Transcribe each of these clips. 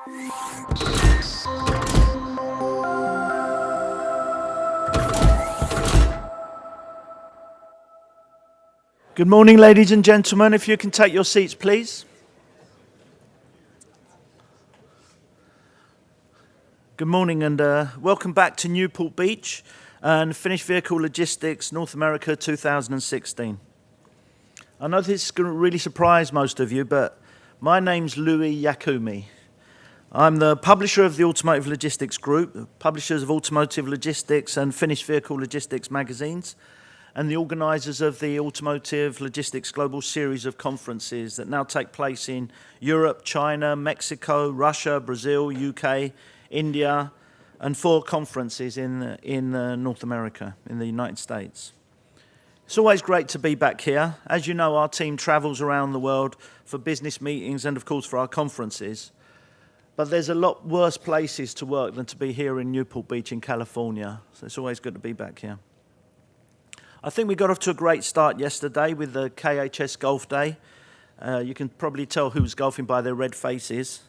Good morning, ladies and gentlemen. If you can take your seats, please. Good morning and welcome back to Newport Beach and Finished Vehicle Logistics North America 2016. I know this is going to really surprise most of you, but my name's Yiakoumi. I'm the publisher of the Automotive Logistics Group, publishers of Automotive Logistics and Finished Vehicle Logistics magazines, and the organisers of the Automotive Logistics Global Series of conferences that now take place in Europe, China, Mexico, Russia, Brazil, UK, India, and 4 conferences in North America, in the United States. It's always great to be back here. As you know, our team travels around the world for business meetings and, of course, for our conferences. But there's a lot worse places to work than to be here in Newport Beach in California. So it's always good to be back here. I think we got off to a great start yesterday with the KHS Golf Day. You can probably tell who's golfing by their red faces.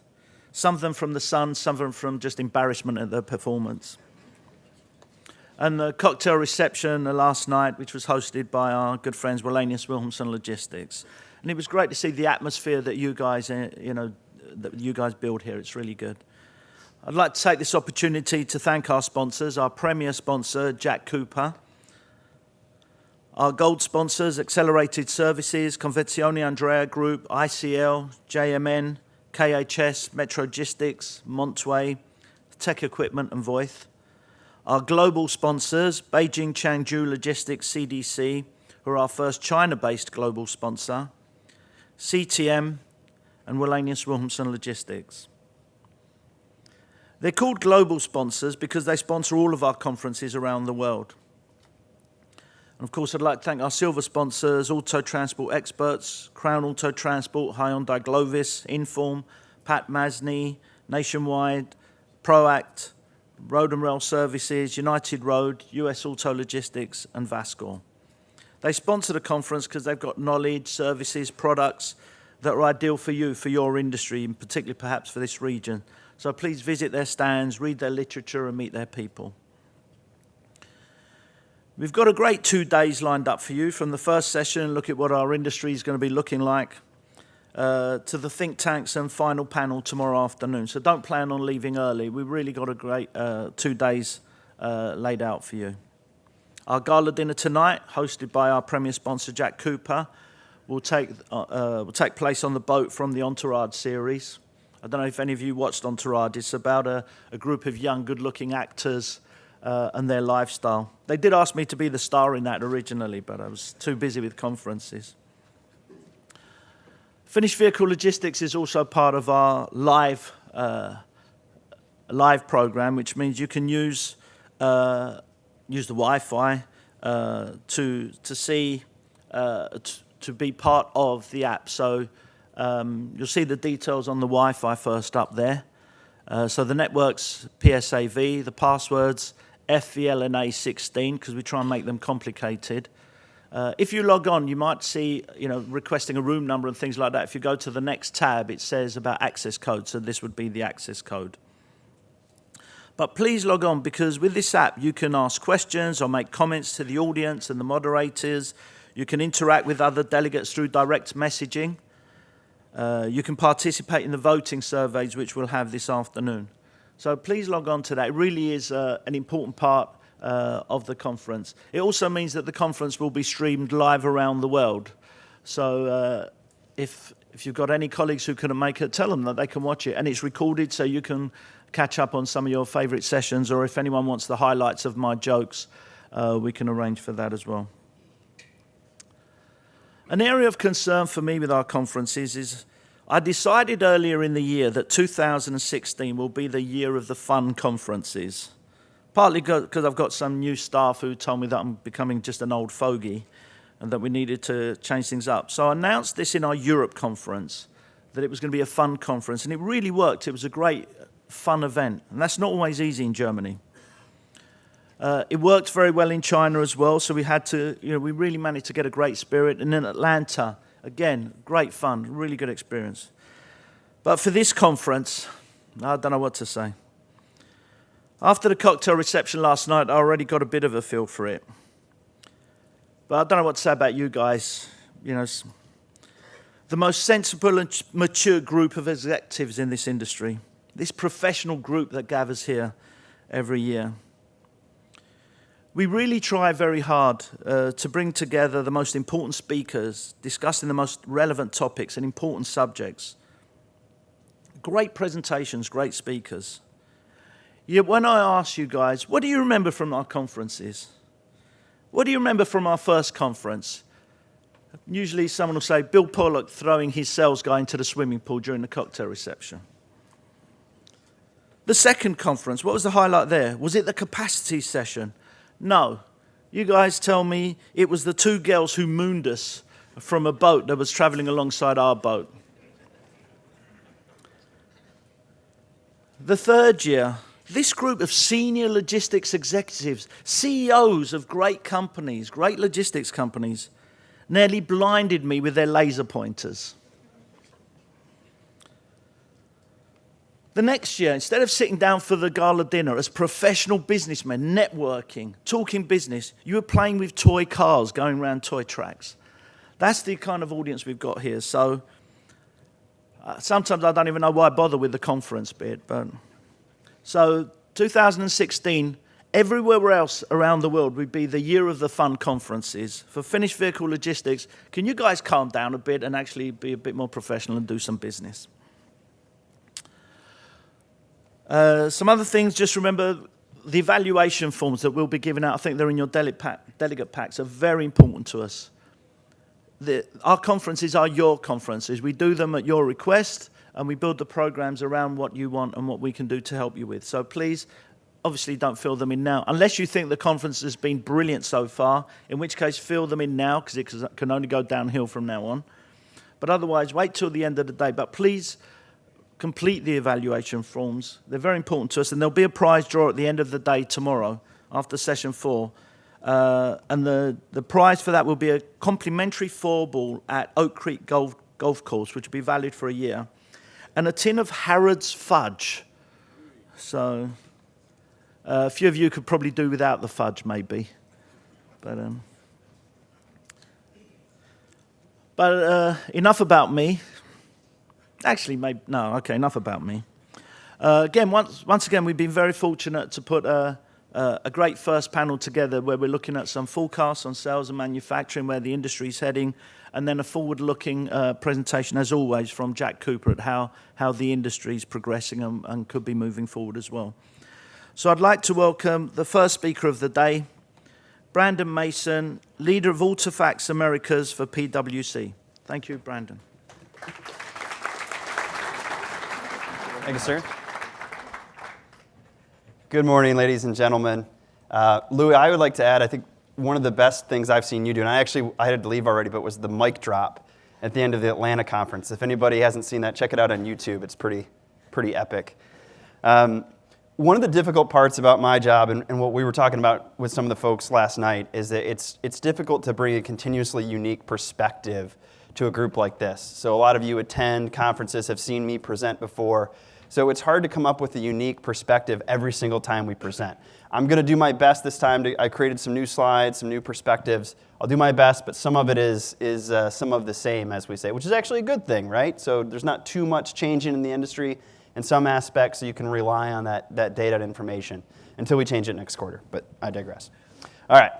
Some of them from the sun, some of them from just embarrassment at the performance. And the cocktail reception last night, which was hosted by our good friends Wallenius Wilhelmsen Logistics. And it was great to see the atmosphere that you guys, build here. It's really good. I'd like to take this opportunity to thank our sponsors, our premier sponsor, Jack Cooper, our gold sponsors, Accelerated Services, Convenzione Andrea Group, ICL, JMN, KHS, Metrogistics, Montway, Tech Equipment and Voith. Our global sponsors, Beijing Changzhou Logistics CDC, who are our first China-based global sponsor, CTM, and Wallenius Wilhelmsen Logistics. They're called global sponsors because they sponsor all of our conferences around the world. And of course, I'd like to thank our silver sponsors, Auto Transport Experts, Crown Auto Transport, Hyundai Glovis, Inform, Pat Masney, Nationwide, Proact, Road and Rail Services, United Road, US Auto Logistics, and Vascor. They sponsor the conference because they've got knowledge, services, products that are ideal for you, for your industry, and particularly perhaps for this region. So please visit their stands, read their literature, and meet their people. We've got a great 2 days lined up for you, from the first session, look at what our industry is going to be looking like, to the think tanks and final panel tomorrow afternoon. So don't plan on leaving early. We've really got a great 2 days laid out for you. Our gala dinner tonight, hosted by our premier sponsor, Jack Cooper, will take place on the boat from the Entourage series. I don't know if any of you watched Entourage. It's about a group of young, good-looking actors and their lifestyle. They did ask me to be the star in that originally, but I was too busy with conferences. Finished Vehicle Logistics is also part of our live program, which means you can use the Wi-Fi to see to be part of the app. So you'll see the details on the Wi-Fi first up there. So the network's PSAV, the passwords FVLNA16, because we try and make them complicated. If you log on, you might see, requesting a room number and things like that. If you go to the next tab, it says about access code, so this would be the access code. But please log on, because with this app, you can ask questions or make comments to the audience and the moderators. You can interact with other delegates through direct messaging. You can participate in the voting surveys, which we'll have this afternoon. So please log on to that. It really is an important part of the conference. It also means that the conference will be streamed live around the world. So if you've got any colleagues who couldn't make it, tell them that they can watch it. And it's recorded, so you can catch up on some of your favorite sessions, or if anyone wants the highlights of my jokes, we can arrange for that as well. An area of concern for me with our conferences is I decided earlier in the year that 2016 will be the year of the fun conferences, partly because I've got some new staff who told me that I'm becoming just an old fogey and that we needed to change things up. So I announced this in our Europe conference, that it was going to be a fun conference, and it really worked. It was a great, fun event, and that's not always easy in Germany. It worked very well in China as well, so we had to, we really managed to get a great spirit. And in Atlanta, again, great fun, really good experience. But for this conference, I don't know what to say. After the cocktail reception last night, I already got a bit of a feel for it. But I don't know what to say about you guys. You know, the most sensible and mature group of executives in this industry, this professional group that gathers here every year. We really try very hard to bring together the most important speakers, discussing the most relevant topics and important subjects. Great presentations, great speakers. Yet when I ask you guys, what do you remember from our conferences? What do you remember from our first conference? Usually someone will say, Bill Pollock throwing his sales guy into the swimming pool during the cocktail reception. The second conference, what was the highlight there? Was it the capacity session? No. You guys tell me it was the two girls who mooned us from a boat that was traveling alongside our boat. The third year, this group of senior logistics executives, CEOs of great companies, great logistics companies, nearly blinded me with their laser pointers. The next year, instead of sitting down for the gala dinner as professional businessmen, networking, talking business, you were playing with toy cars, going around toy tracks. That's the kind of audience we've got here. So sometimes I don't even know why I bother with the conference bit. So 2016, everywhere else around the world would be the year of the fun conferences. For finished vehicle logistics, can you guys calm down a bit and actually be a bit more professional and do some business? Some other things, just remember the evaluation forms that we'll be giving out, I think they're in your delegate packs, are very important to us. Our conferences are your conferences. We do them at your request, and we build the programs around what you want and what we can do to help you with. So please, obviously don't fill them in now, unless you think the conference has been brilliant so far, in which case fill them in now, because it can only go downhill from now on. But otherwise, wait till the end of the day. But please complete the evaluation forms. They're very important to us, and there'll be a prize draw at the end of the day tomorrow after session 4. And the prize for that will be a complimentary 4-ball at Oak Creek Golf Course, which will be valid for a year, and a tin of Harrods fudge. So a few of you could probably do without the fudge, maybe. But enough about me. Actually, maybe no. Okay, enough about me. Again, once again, we've been very fortunate to put a great first panel together where we're looking at some forecasts on sales and manufacturing, where the industry is heading, and then a forward-looking presentation, as always, from Jack Cooper at how the industry is progressing and could be moving forward as well. So I'd like to welcome the first speaker of the day, Brandon Mason, leader of Autofacts Americas for PwC. Thank you, Brandon. Thank you, sir. Good morning, ladies and gentlemen. Louis, I would like to add, I think one of the best things I've seen you do, and I had to leave already, but was the mic drop at the end of the Atlanta conference. If anybody hasn't seen that, check it out on YouTube. It's pretty epic. One of the difficult parts about my job, and what we were talking about with some of the folks last night, is that it's difficult to bring a continuously unique perspective to a group like this. So a lot of you attend conferences, have seen me present before. So it's hard to come up with a unique perspective every single time we present. I'm going to do my best this time. I created some new slides, some new perspectives. I'll do my best, but some of it is some of the same, as we say, which is actually a good thing, right? So there's not too much changing in the industry in some aspects, so you can rely on that data and information until we change it next quarter, but I digress. All right,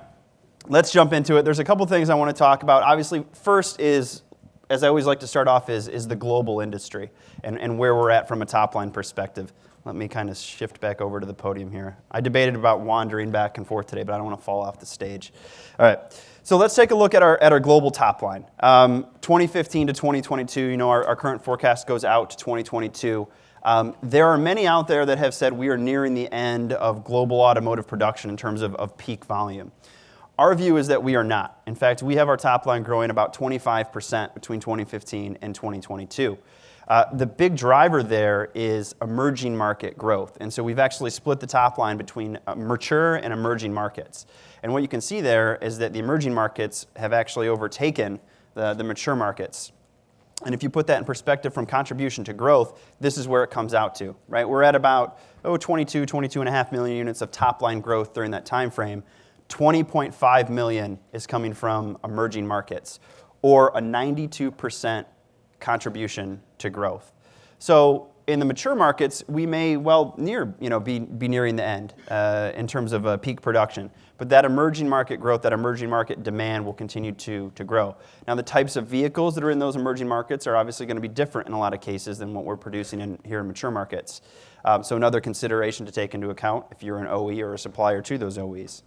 let's jump into it. There's a couple things I want to talk about. Obviously, first is, as I always like to start off, is the global industry and where we're at from a top-line perspective. Let me kind of shift back over to the podium here. I debated about wandering back and forth today, but I don't want to fall off the stage. All right, so let's take a look at our global top line. 2015 to 2022, our current forecast goes out to 2022. There are many out there that have said we are nearing the end of global automotive production in terms of peak volume. Our view is that we are not. In fact, we have our top line growing about 25% between 2015 and 2022. The big driver there is emerging market growth. And so we've actually split the top line between mature and emerging markets. And what you can see there is that the emerging markets have actually overtaken the mature markets. And if you put that in perspective from contribution to growth, this is where it comes out to, right? We're at about 22.5 million units of top-line growth during that time frame. 20.5 million is coming from emerging markets, or a 92% contribution to growth. So in the mature markets, we may be nearing the end in terms of peak production. But that emerging market growth, that emerging market demand will continue to grow. Now, the types of vehicles that are in those emerging markets are obviously going to be different in a lot of cases than what we're producing here in mature markets. So another consideration to take into account if you're an OE or a supplier to those OEs.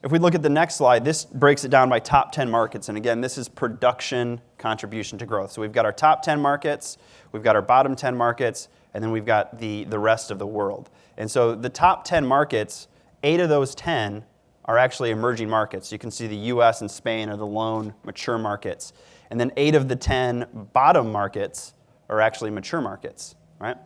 If we look at the next slide, this breaks it down by top 10 markets. And again, this is production contribution to growth. So we've got our top 10 markets, we've got our bottom 10 markets, and then we've got the rest of the world. And so the top 10 markets, 8 of those 10 are actually emerging markets. You can see the US and Spain are the lone mature markets. And then 8 of the 10 bottom markets are actually mature markets, right?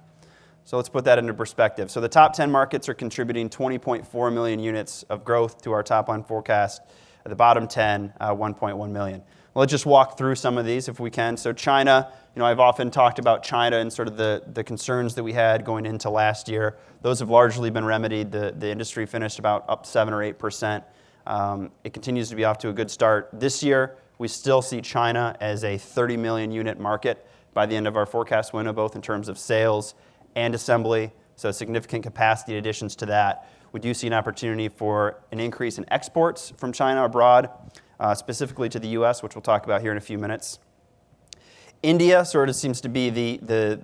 So let's put that into perspective. So the top 10 markets are contributing 20.4 million units of growth to our top line forecast. At the bottom 10, 1.1 million. Well, let's just walk through some of these if we can. So China, I've often talked about China and sort of the concerns that we had going into last year. Those have largely been remedied. The industry finished about up 7 or 8%. It continues to be off to a good start. This year, we still see China as a 30 million unit market by the end of our forecast window, both in terms of sales and assembly, so significant capacity additions to that. We do see an opportunity for an increase in exports from China abroad, specifically to the US, which we'll talk about here in a few minutes. India sort of seems to be the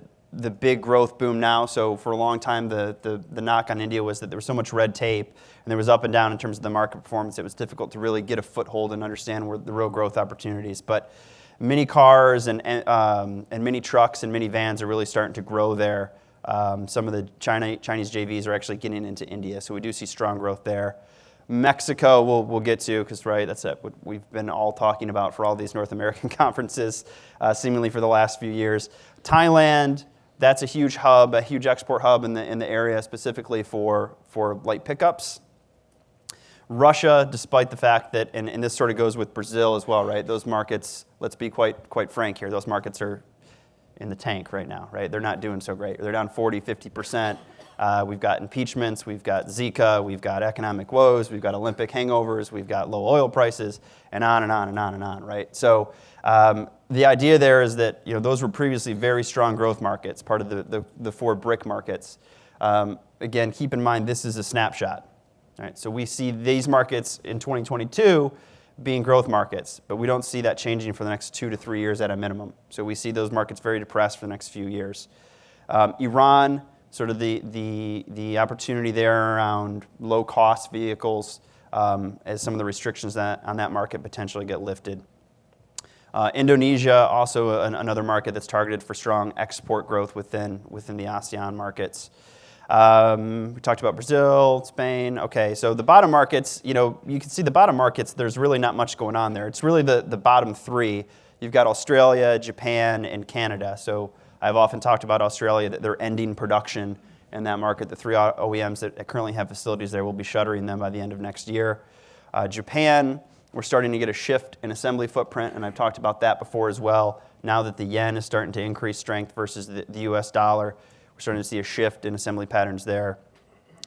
big growth boom now. So for a long time, the knock on India was that there was so much red tape, and there was up and down in terms of the market performance. It was difficult to really get a foothold and understand where the real growth opportunities. But mini cars and mini trucks and mini vans are really starting to grow there. Some of the Chinese JVs are actually getting into India, so we do see strong growth there. Mexico, we'll get to, because that's what we've been all talking about for all these North American conferences, seemingly for the last few years. Thailand, that's a huge hub, a huge export hub in the area, specifically for light pickups. Russia, despite the fact that, and this sort of goes with Brazil as well, right? Those markets, let's be quite frank here, those markets are in the tank right now, right? They're not doing so great. They're down 40, 50%. We've got impeachments, we've got Zika, we've got economic woes, we've got Olympic hangovers, we've got low oil prices, and on and on and on and on, right? So the idea there is that those were previously very strong growth markets, part of the 4 BRIC markets. Again, keep in mind this is a snapshot, right? So we see these markets in 2022 being growth markets, but we don't see that changing for the next 2 to 3 years at a minimum. So we see those markets very depressed for the next few years. Iran, sort of the opportunity there around low-cost vehicles as some of the restrictions on that market potentially get lifted. Indonesia, also another market that's targeted for strong export growth within the ASEAN markets. We talked about Brazil, Spain. Okay, so the bottom markets, you can see the bottom markets, there's really not much going on there. It's really the bottom 3. You've got Australia, Japan, and Canada. So I've often talked about Australia, that they're ending production in that market. The 3 OEMs that currently have facilities there will be shuttering them by the end of next year. Japan, we're starting to get a shift in assembly footprint, and I've talked about that before as well. Now that the yen is starting to increase strength versus the US dollar, we're starting to see a shift in assembly patterns there.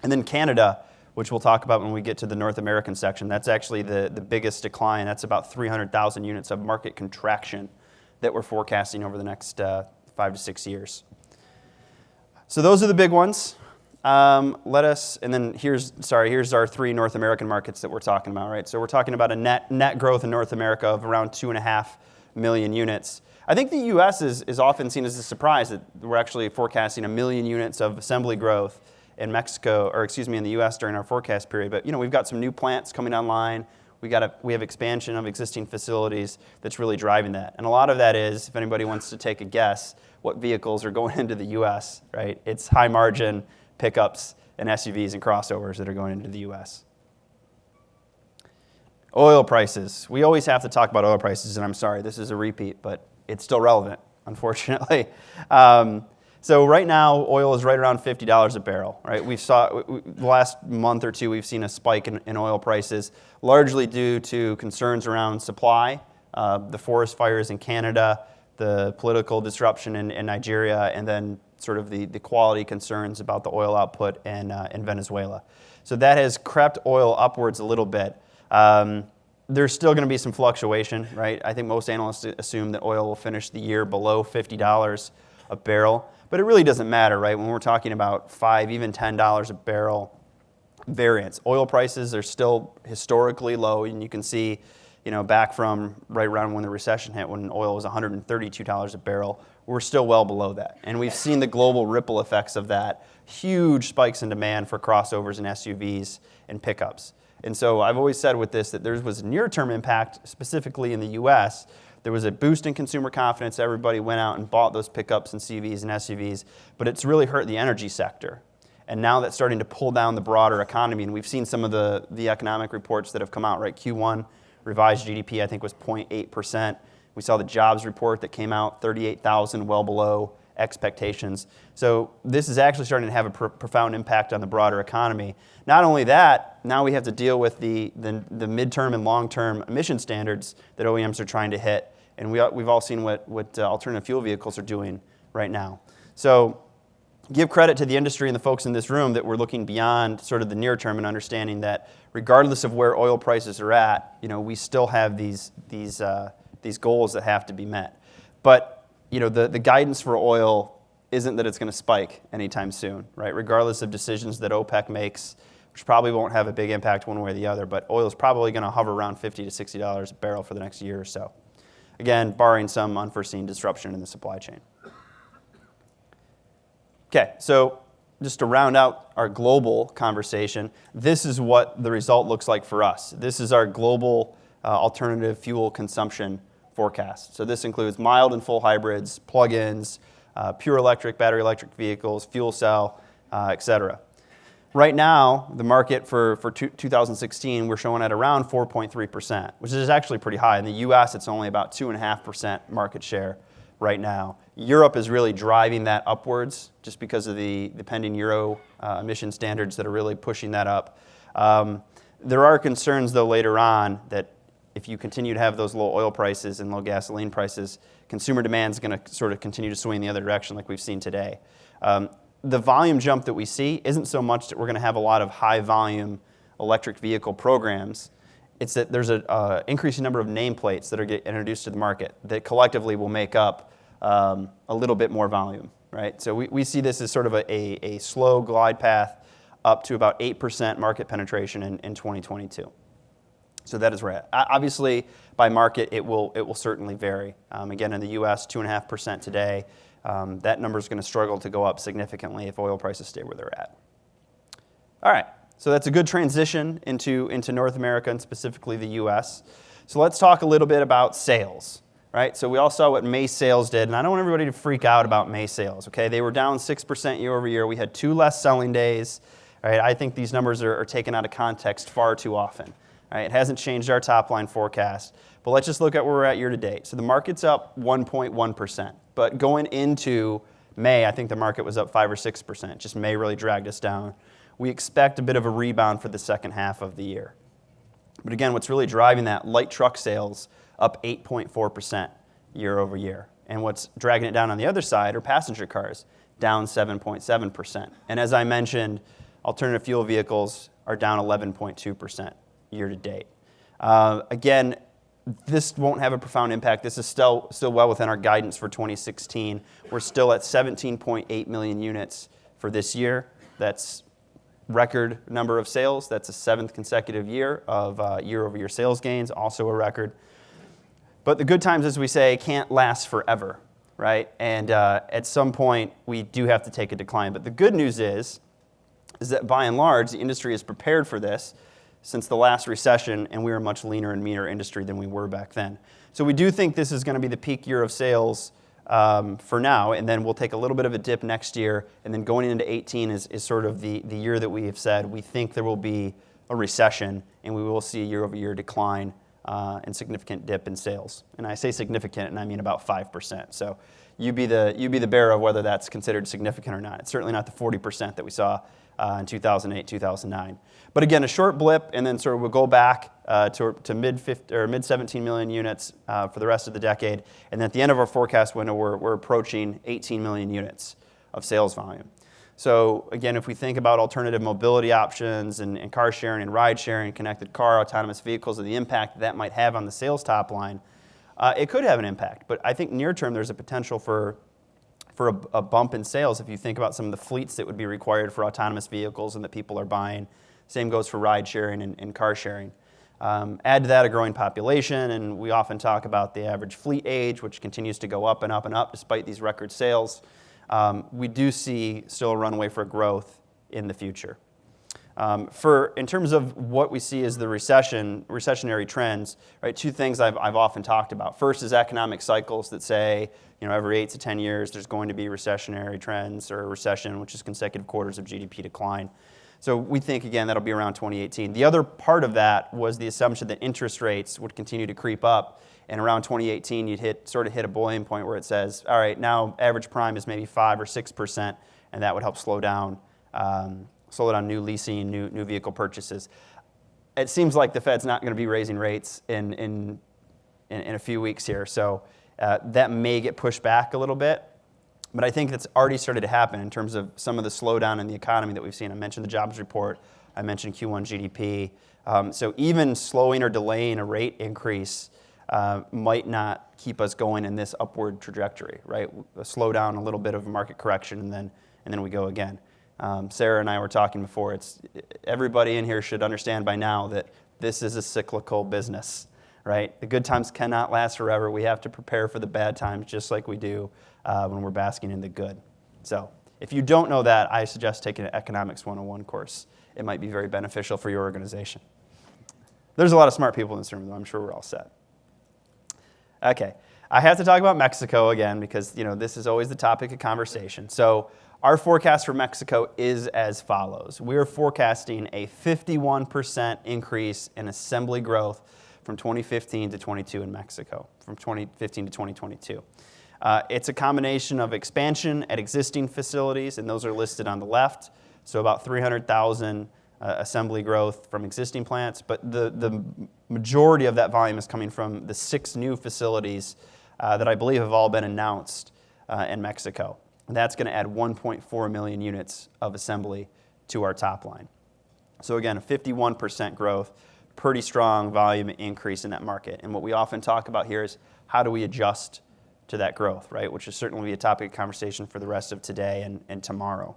And then Canada, which we'll talk about when we get to the North American section, that's actually the biggest decline. That's about 300,000 units of market contraction that we're forecasting over the next 5 to 6 years. So those are the big ones. Here's our 3 North American markets that we're talking about, right? So we're talking about a net growth in North America of around 2.5 million units. I think the U.S. is often seen as a surprise that we're actually forecasting 1 million units of assembly growth in in the U.S. during our forecast period. But we've got some new plants coming online. We have expansion of existing facilities that's really driving that. And a lot of that is, if anybody wants to take a guess, what vehicles are going into the U.S., right? It's high margin pickups and SUVs and crossovers that are going into the U.S. Oil prices. We always have to talk about oil prices, and I'm sorry, this is a repeat, but it's still relevant, unfortunately. So right now, oil is right around $50 a barrel, right? The last month or two, we've seen a spike in oil prices, largely due to concerns around supply the forest fires in Canada, the political disruption in Nigeria, and then sort of the quality concerns about the oil output in Venezuela. So that has crept oil upwards a little bit. There's still going to be some fluctuation, right? I think most analysts assume that oil will finish the year below $50 a barrel, but it really doesn't matter, right? When we're talking about $5, even $10 a barrel variance, oil prices are still historically low, and you can see, back from right around when the recession hit, when oil was $132 a barrel, we're still well below that. And we've seen the global ripple effects of that, huge spikes in demand for crossovers and SUVs and pickups. And so I've always said with this that there was a near-term impact, specifically in the U.S. There was a boost in consumer confidence. Everybody went out and bought those pickups and CVs and SUVs, but it's really hurt the energy sector. And now that's starting to pull down the broader economy, and we've seen some of the economic reports that have come out, right? Q1 revised GDP, I think, was 0.8%. We saw the jobs report that came out, 38,000, well below expectations. So this is actually starting to have a profound impact on the broader economy. Not only that, now we have to deal with the midterm and long-term emission standards that OEMs are trying to hit, and we've all seen what alternative fuel vehicles are doing right now. So give credit to the industry and the folks in this room that we're looking beyond sort of the near term and understanding that regardless of where oil prices are at, we still have these goals that have to be met. But the guidance for oil isn't that it's going to spike anytime soon, right? Regardless of decisions that OPEC makes, which probably won't have a big impact one way or the other, but oil is probably going to hover around $50 to $60 a barrel for the next year or so. Again, barring some unforeseen disruption in the supply chain. Okay, so just to round out our global conversation, this is what the result looks like for us. This is our global alternative fuel consumption forecast. So this includes mild and full hybrids, plug-ins, pure electric, battery electric vehicles, fuel cell, et cetera. Right now, the market for 2016, we're showing at around 4.3%, which is actually pretty high. In the US, it's only about 2.5% market share right now. Europe is really driving that upwards just because of the pending Euro emission standards that are really pushing that up. There are concerns, though, later on that if you continue to have those low oil prices and low gasoline prices, consumer demand is going to sort of continue to swing the other direction like we've seen today. The volume jump that we see isn't so much that we're going to have a lot of high-volume electric vehicle programs. It's that there's an increasing number of nameplates that are getting introduced to the market that collectively will make up a little bit more volume, right? So we see this as sort of a slow glide path up to about 8% market penetration in 2022. So that is right. Obviously, by market, it will certainly vary. Again, in the U.S., 2.5% today. That number is going to struggle to go up significantly if oil prices stay where they're at. All right, so that's a good transition into North America and specifically the U.S. So let's talk a little bit about sales, right? So we all saw what May sales did, and I don't want everybody to freak out about May sales, okay? They were down 6% year over year. We had 2 less selling days, right? I think these numbers are taken out of context far too often. Right, it hasn't changed our top line forecast, but let's just look at where we're at year to date. So the market's up 1.1%, but going into May, I think the market was up 5 or 6%. Just May really dragged us down. We expect a bit of a rebound for the second half of the year. But again, what's really driving that, light truck sales up 8.4% year over year. And what's dragging it down on the other side are passenger cars, down 7.7%. And as I mentioned, alternative fuel vehicles are down 11.2%. Year to date. Again, this won't have a profound impact. This is still well within our guidance for 2016. We're still at 17.8 million units for this year. That's record number of sales. That's a 7th consecutive year of year-over-year sales gains, also a record. But the good times, as we say, can't last forever, right? And at some point, we do have to take a decline. But the good news is that by and large, the industry is prepared for this since the last recession, and we were a much leaner and meaner industry than we were back then. So we do think this is going to be the peak year of sales for now, and then we'll take a little bit of a dip next year, and then going into 18 is sort of the year that we have said we think there will be a recession, and we will see a year-over-year decline and significant dip in sales. And I say significant, and I mean about 5%. So you be the bearer of whether that's considered significant or not. It's certainly not the 40% that we saw in 2008, 2009. But again, a short blip, and then sort of we'll go back to mid 17 million units for the rest of the decade. And then at the end of our forecast window, we're approaching 18 million units of sales volume. So again, if we think about alternative mobility options and car sharing and ride sharing, connected car, autonomous vehicles, and the impact that might have on the sales top line, it could have an impact. But I think near term, there's a potential for a bump in sales if you think about some of the fleets that would be required for autonomous vehicles and that people are buying. Same goes for ride sharing and car sharing. Add to that a growing population, and we often talk about the average fleet age, which continues to go up and up and up despite these record sales. We do see still a runway for growth in the future. In terms of what we see as the recessionary trends, right? Two things I've often talked about. First is economic cycles that say, every 8 to 10 years there's going to be recessionary trends or a recession, which is consecutive quarters of GDP decline. So we think, again, that'll be around 2018. The other part of that was the assumption that interest rates would continue to creep up. And around 2018, you'd hit a boiling point where it says, all right, now average prime is maybe 5 or 6%, and that would help slow down new leasing, new vehicle purchases. It seems like the Fed's not going to be raising rates in a few weeks here, so that may get pushed back a little bit. But I think that's already started to happen in terms of some of the slowdown in the economy that we've seen. I mentioned the jobs report. I mentioned Q1 GDP. So even slowing or delaying a rate increase might not keep us going in this upward trajectory, right? A slowdown, a little bit of a market correction, and then we go again. Sarah and I were talking before. Everybody in here should understand by now that this is a cyclical business, right? The good times cannot last forever. We have to prepare for the bad times just like we do when we're basking in the good. So if you don't know that, I suggest taking an Economics 101 course. It might be very beneficial for your organization. There's a lot of smart people in this room, though. I'm sure we're all set. Okay, I have to talk about Mexico again because this is always the topic of conversation. So our forecast for Mexico is as follows. We are forecasting a 51% increase in assembly growth from 2015 to 22 in Mexico, from 2015 to 2022. It's a combination of expansion at existing facilities, and those are listed on the left. So about 300,000 assembly growth from existing plants, but the majority of that volume is coming from the 6 new facilities that I believe have all been announced in Mexico. And that's going to add 1.4 million units of assembly to our top line. So again, a 51% growth, pretty strong volume increase in that market. And what we often talk about here is how do we adjust to that growth, right? Which is certainly a topic of conversation for the rest of today and tomorrow.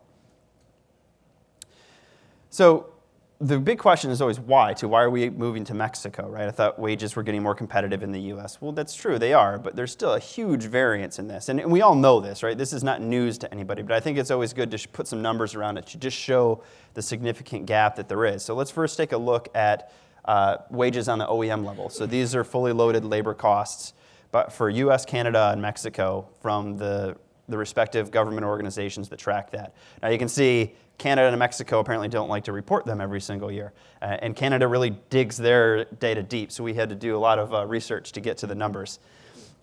So the big question is always why? Why are we moving to Mexico, right? I thought wages were getting more competitive in the U.S. Well, that's true, they are, but there's still a huge variance in this. And we all know this, right? This is not news to anybody, but I think it's always good to put some numbers around it to just show the significant gap that there is. So let's first take a look at wages on the OEM level. So these are fully loaded labor costs, but for U.S., Canada, and Mexico from the respective government organizations that track that. Now you can see Canada and Mexico apparently don't like to report them every single year. And Canada really digs their data deep, so we had to do a lot of research to get to the numbers.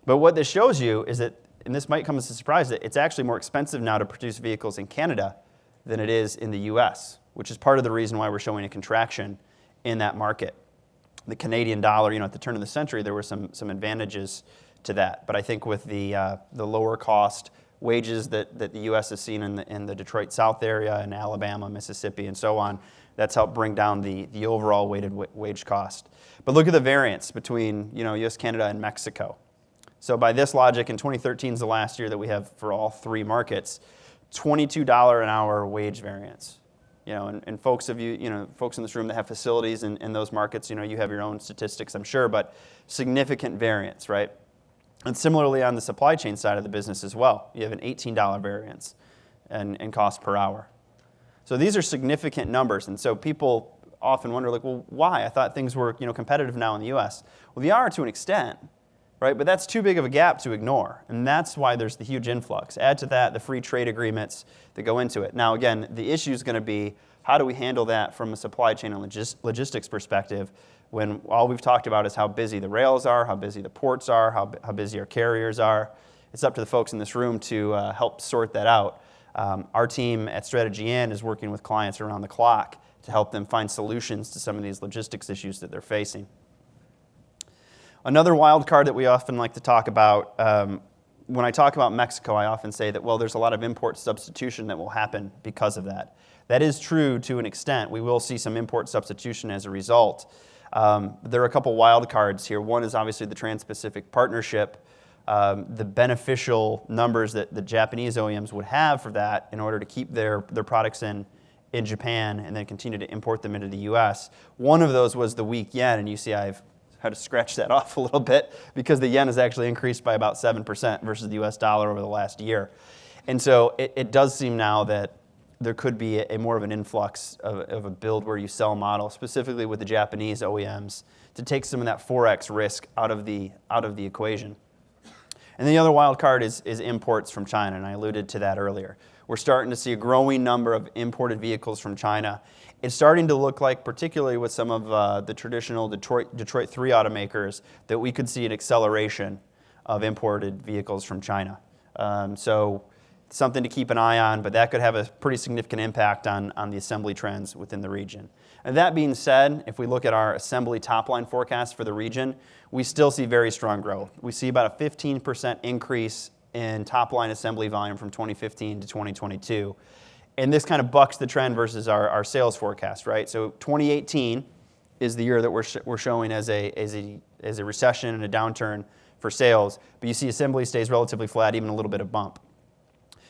But what this shows you is that, and this might come as a surprise, that it's actually more expensive now to produce vehicles in Canada than it is in the US, which is part of the reason why we're showing a contraction in that market. The Canadian dollar, at the turn of the century, there were some advantages to that. But I think with the lower cost wages that the U.S. has seen in the Detroit South area, in Alabama, Mississippi, and so on, that's helped bring down the overall weighted wage cost. But look at the variance between U.S., Canada, and Mexico. So by this logic, in 2013 is the last year that we have for all 3 markets, $22 an hour wage variance. And folks in this room that have facilities in those markets, you have your own statistics, I'm sure, but significant variance, right? And similarly on the supply chain side of the business as well, you have an $18 variance in cost per hour. So these are significant numbers, and so people often wonder, well, why? I thought things were competitive now in the U.S. Well, they are to an extent, right? But that's too big of a gap to ignore, and that's why there's the huge influx. Add to that the free trade agreements that go into it. Now, again, the issue is going to be how do we handle that from a supply chain and logistics perspective when all we've talked about is how busy the rails are, how busy the ports are, how busy our carriers are. It's up to the folks in this room to help sort that out. Our team at Strategy Inn is working with clients around the clock to help them find solutions to some of these logistics issues that they're facing. Another wild card that we often like to talk about, when I talk about Mexico, I often say that, well, there's a lot of import substitution that will happen because of that. That is true to an extent. We will see some import substitution as a result. There are a couple wild cards here. One is obviously the Trans-Pacific Partnership, the beneficial numbers that the Japanese OEMs would have for that in order to keep their products in Japan and then continue to import them into the US. One of those was the weak yen, and you see I've had to scratch that off a little bit because the yen has actually increased by about 7% versus the US dollar over the last year. And so it does seem now that there could be a more of an influx of a build where you sell model, specifically with the Japanese OEMs, to take some of that Forex risk out of the equation. And the other wild card is imports from China, and I alluded to that earlier. We're starting to see a growing number of imported vehicles from China. It's starting to look like, particularly with some of the traditional Detroit 3 automakers, that we could see an acceleration of imported vehicles from China. So something to keep an eye on, but that could have a pretty significant impact on the assembly trends within the region. And that being said, if we look at our assembly top-line forecast for the region, we still see very strong growth. We see about a 15% increase in top-line assembly volume from 2015 to 2022. And this kind of bucks the trend versus our sales forecast, right? So 2018 is the year that we're showing as a recession and a downturn for sales, but you see assembly stays relatively flat, even a little bit of bump.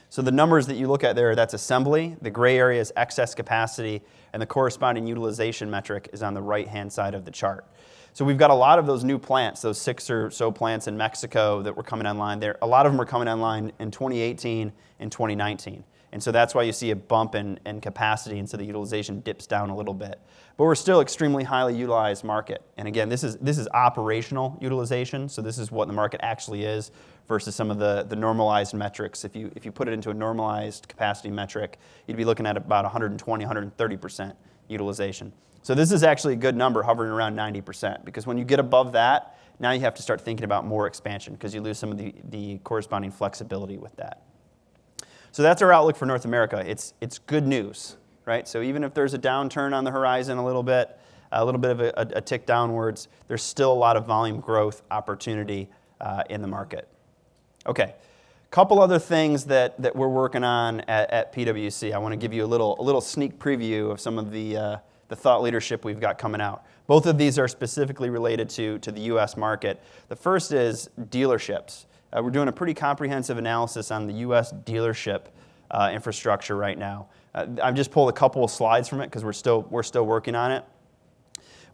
So the numbers that you look at there, that's assembly, the gray area is excess capacity, and the corresponding utilization metric is on the right-hand side of the chart. So we've got a lot of those new plants, those 6 or so plants in Mexico that were coming online there. A lot of them are coming online in 2018 and 2019. And so that's why you see a bump in capacity, and so the utilization dips down a little bit. But we're still extremely highly utilized market. And again, this is operational utilization, so this is what the market actually is versus some of the normalized metrics. If you put it into a normalized capacity metric, you'd be looking at about 120, 130% utilization. So this is actually a good number, hovering around 90%, because when you get above that, now you have to start thinking about more expansion because you lose some of the corresponding flexibility with that. So that's our outlook for North America. It's good news, right? So even if there's a downturn on the horizon a little bit of a tick downwards, there's still a lot of volume growth opportunity in the market. Okay, couple other things that we're working on at PwC. I want to give you a little sneak preview of some of the thought leadership we've got coming out. Both of these are specifically related to the U.S. market. The first is dealerships. We're doing a pretty comprehensive analysis on the U.S. dealership infrastructure right now. I've just pulled a couple of slides from it because we're still working on it.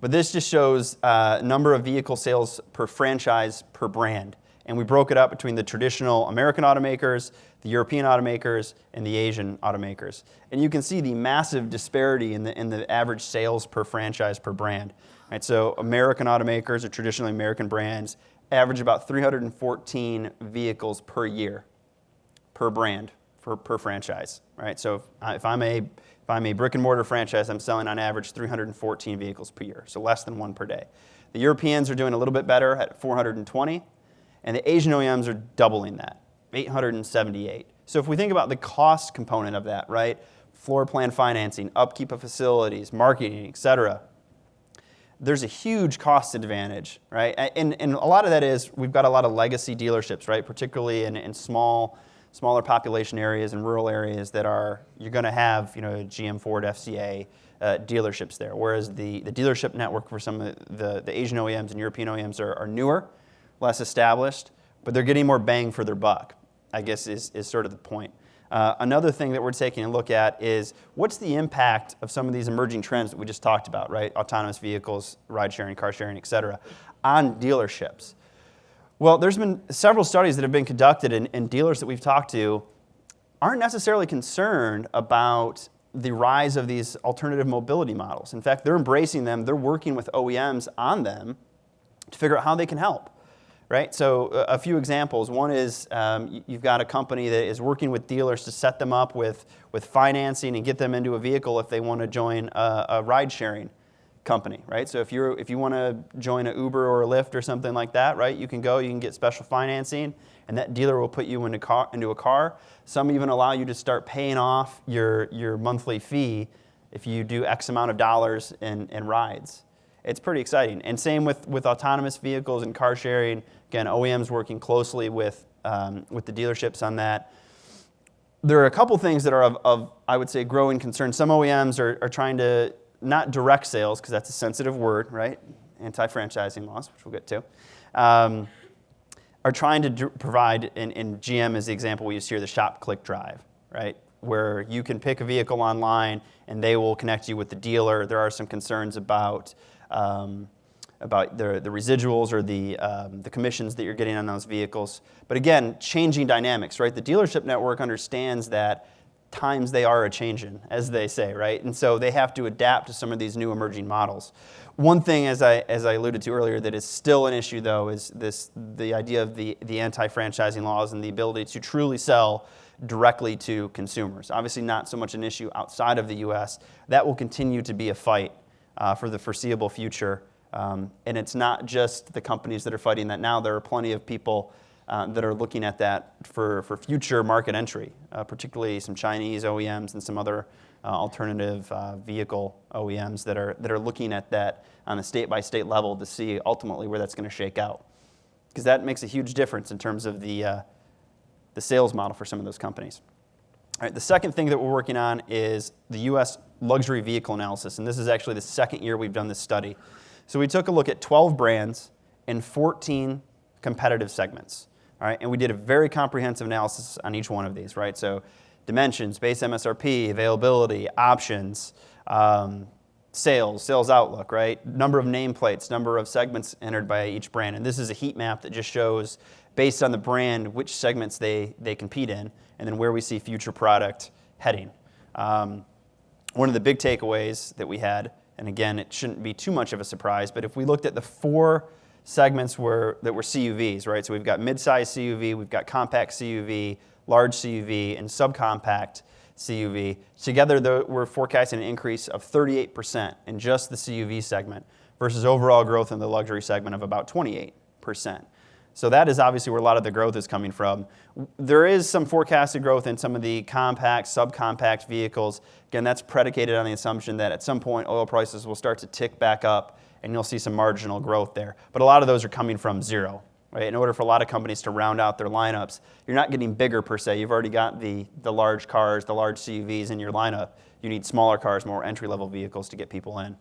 But this just shows number of vehicle sales per franchise per brand. And we broke it up between the traditional American automakers, the European automakers, and the Asian automakers. And you can see the massive disparity in the average sales per franchise per brand. Right, so American automakers, or traditionally American brands, average about 314 vehicles per year, per brand, per franchise. Right? So if I'm a brick and mortar franchise, I'm selling on average 314 vehicles per year, so less than one per day. The Europeans are doing a little bit better at 420, and the Asian OEMs are doubling that, 878. So if we think about the cost component of that, right, floor plan financing, upkeep of facilities, marketing, et cetera, there's a huge cost advantage, right? And a lot of that is we've got a lot of legacy dealerships, right? Particularly in smaller population areas and rural areas you're going to have, GM, Ford, FCA dealerships there. Whereas the dealership network for some of the Asian OEMs and European OEMs are newer, less established, but they're getting more bang for their buck, I guess is sort of the point. Another thing that we're taking a look at is what's the impact of some of these emerging trends that we just talked about, right? Autonomous vehicles, ride sharing, car sharing, et cetera, on dealerships. Well, there's been several studies that have been conducted, and dealers that we've talked to aren't necessarily concerned about the rise of these alternative mobility models. In fact, they're embracing them. They're working with OEMs on them to figure out how they can help. Right? So a few examples. One is you've got a company that is working with dealers to set them up with financing and get them into a vehicle if they want to join a ride-sharing company, right? So if you want to join an Uber or a Lyft or something like that, right, you can get special financing, and that dealer will put you into a car. Some even allow you to start paying off your monthly fee if you do X amount of dollars in rides. It's pretty exciting. And same with autonomous vehicles and car sharing. Again, OEMs working closely with the dealerships on that. There are a couple things that are of I would say, growing concern. Some OEMs are trying to, not direct sales, because that's a sensitive word, right? Anti-franchising laws, which we'll get to, are trying to provide, and GM is the example we use here, the shop, click, drive, right? Where you can pick a vehicle online and they will connect you with the dealer. There are some concerns about the residuals or the commissions that you're getting on those vehicles. But again, changing dynamics, right? The dealership network understands that times they are a-changin', as they say, right? And so they have to adapt to some of these new emerging models. One thing, as I alluded to earlier, that is still an issue, though, is the idea of the anti-franchising laws and the ability to truly sell directly to consumers. Obviously not so much an issue outside of the U.S. That will continue to be a fight for the foreseeable future. And it's not just the companies that are fighting that now. There are plenty of people that are looking at that for future market entry, particularly some Chinese OEMs and some other alternative vehicle OEMs that are looking at that on a state-by-state level to see ultimately where that's going to shake out. Because that makes a huge difference in terms of the sales model for some of those companies. All right, the second thing that we're working on is the U.S. luxury vehicle analysis, and this is actually the second year we've done this study. So we took a look at 12 brands and 14 competitive segments. All right, and we did a very comprehensive analysis on each one of these, right? So dimensions, base MSRP, availability, options, sales outlook, right? Number of nameplates, number of segments entered by each brand. And this is a heat map that just shows, based on the brand, which segments they compete in, and then where we see future product heading. One of the big takeaways that we had, and again, it shouldn't be too much of a surprise, but if we looked at the 4 segments that were CUVs, right? So we've got mid-size CUV, we've got compact CUV, large CUV, and subcompact CUV. Together, we're forecasting an increase of 38% in just the CUV segment versus overall growth in the luxury segment of about 28%. So that is obviously where a lot of the growth is coming from. There is some forecasted growth in some of the compact, subcompact vehicles. Again, that's predicated on the assumption that at some point oil prices will start to tick back up and you'll see some marginal growth there. But a lot of those are coming from zero, right? In order for a lot of companies to round out their lineups, you're not getting bigger per se. You've already got the large cars, the large CUVs in your lineup. You need smaller cars, more entry-level vehicles to get people in.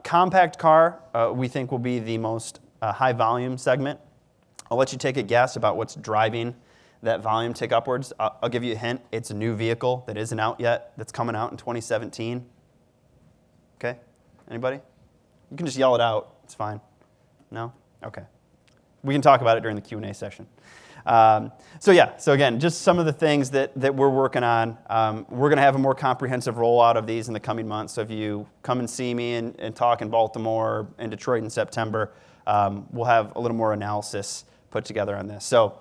Compact car, we think, will be the most high-volume segment. I'll let you take a guess about what's driving that volume tick upwards. I'll give you a hint. It's a new vehicle that isn't out yet, that's coming out in 2017. Okay? Anybody? You can just yell it out. It's fine. No? Okay. We can talk about it during the Q&A session. So again, just some of the things that we're working on. We're going to have a more comprehensive rollout of these in the coming months. So if you come and see me and talk in Baltimore and Detroit in September, we'll have a little more analysis put together on this. So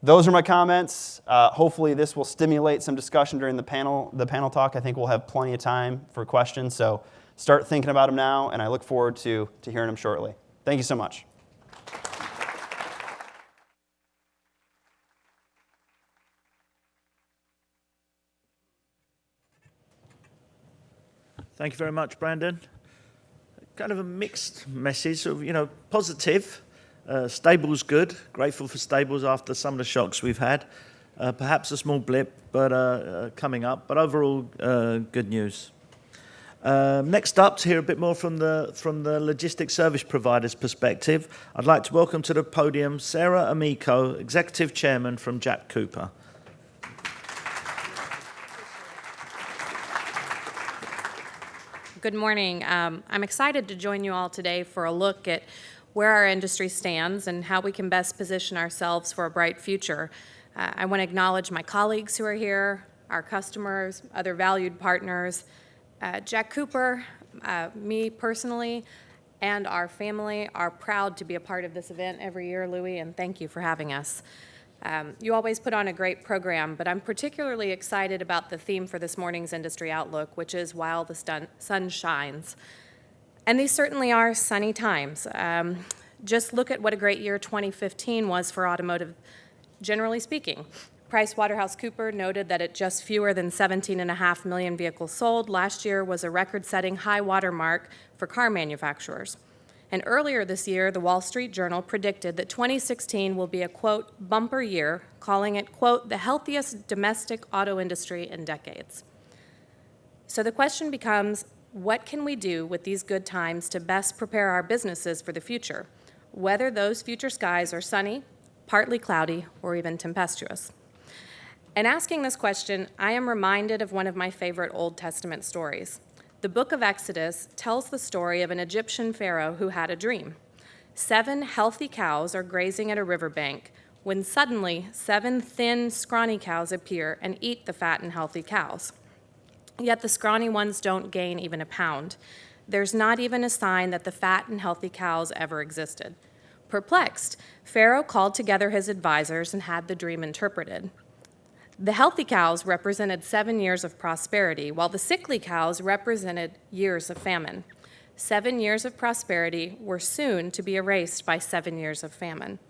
those are my comments. Hopefully this will stimulate some discussion during the panel talk. I think we'll have plenty of time for questions. So start thinking about them now, and I look forward to hearing them shortly. Thank you so much. Thank you very much, Brandon. Kind of a mixed message of, positive. Stables good. Grateful for Stables after some of the shocks we've had. Perhaps a small blip, but coming up. But overall, good news. Next up, to hear a bit more from the logistics service provider's perspective, I'd like to welcome to the podium Sarah Amico, Executive Chairman from Jack Cooper. Good morning. I'm excited to join you all today for a look at where our industry stands and how we can best position ourselves for a bright future. I want to acknowledge my colleagues who are here, our customers, other valued partners. Jack Cooper, me personally, and our family are proud to be a part of this event every year, Louis, and thank you for having us. You always put on a great program, but I'm particularly excited about the theme for this morning's Industry Outlook, which is While the Sun Shines. And these certainly are sunny times. Just look at what a great year 2015 was for automotive, generally speaking. PricewaterhouseCoopers noted that at just fewer than 17.5 million vehicles sold, last year was a record-setting high watermark for car manufacturers. And earlier this year, the Wall Street Journal predicted that 2016 will be a, quote, bumper year, calling it, quote, the healthiest domestic auto industry in decades. So the question becomes, what can we do with these good times to best prepare our businesses for the future, whether those future skies are sunny, partly cloudy, or even tempestuous? In asking this question, I am reminded of one of my favorite Old Testament stories. The book of Exodus tells the story of an Egyptian pharaoh who had a dream. 7 healthy cows are grazing at a riverbank when suddenly 7 thin, scrawny cows appear and eat the fat and healthy cows. Yet the scrawny ones don't gain even a pound. There's not even a sign that the fat and healthy cows ever existed. Perplexed, Pharaoh called together his advisors and had the dream interpreted. The healthy cows represented 7 years of prosperity, while the sickly cows represented years of famine. 7 years of prosperity were soon to be erased by 7 years of famine.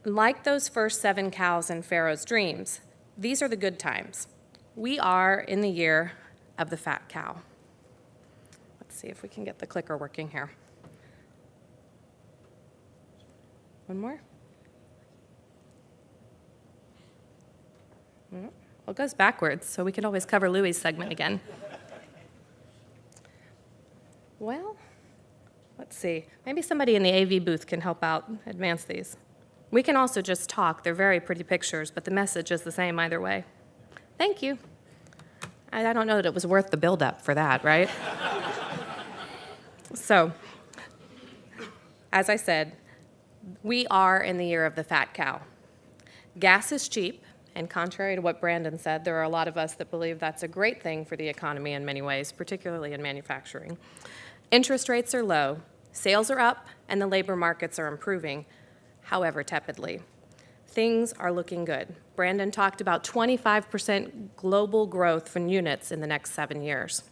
Like those first 7 cows in Pharaoh's dreams, these are the good times. We are in the year of the fat cow. Let's see if we can get the clicker working here. One more? Well, it goes backwards, so we can always cover Louis' segment again. Well, let's see. Maybe somebody in the AV booth can help out advance these. We can also just talk. They're very pretty pictures, but the message is the same either way. Thank you. I don't know that it was worth the build-up for that, right? So, as I said, we are in the year of the fat cow. Gas is cheap. And contrary to what Brandon said, there are a lot of us that believe that's a great thing for the economy in many ways, particularly in manufacturing. Interest rates are low, sales are up, and the labor markets are improving, however tepidly. Things are looking good. Brandon talked about 25% global growth from units in the next 7 years.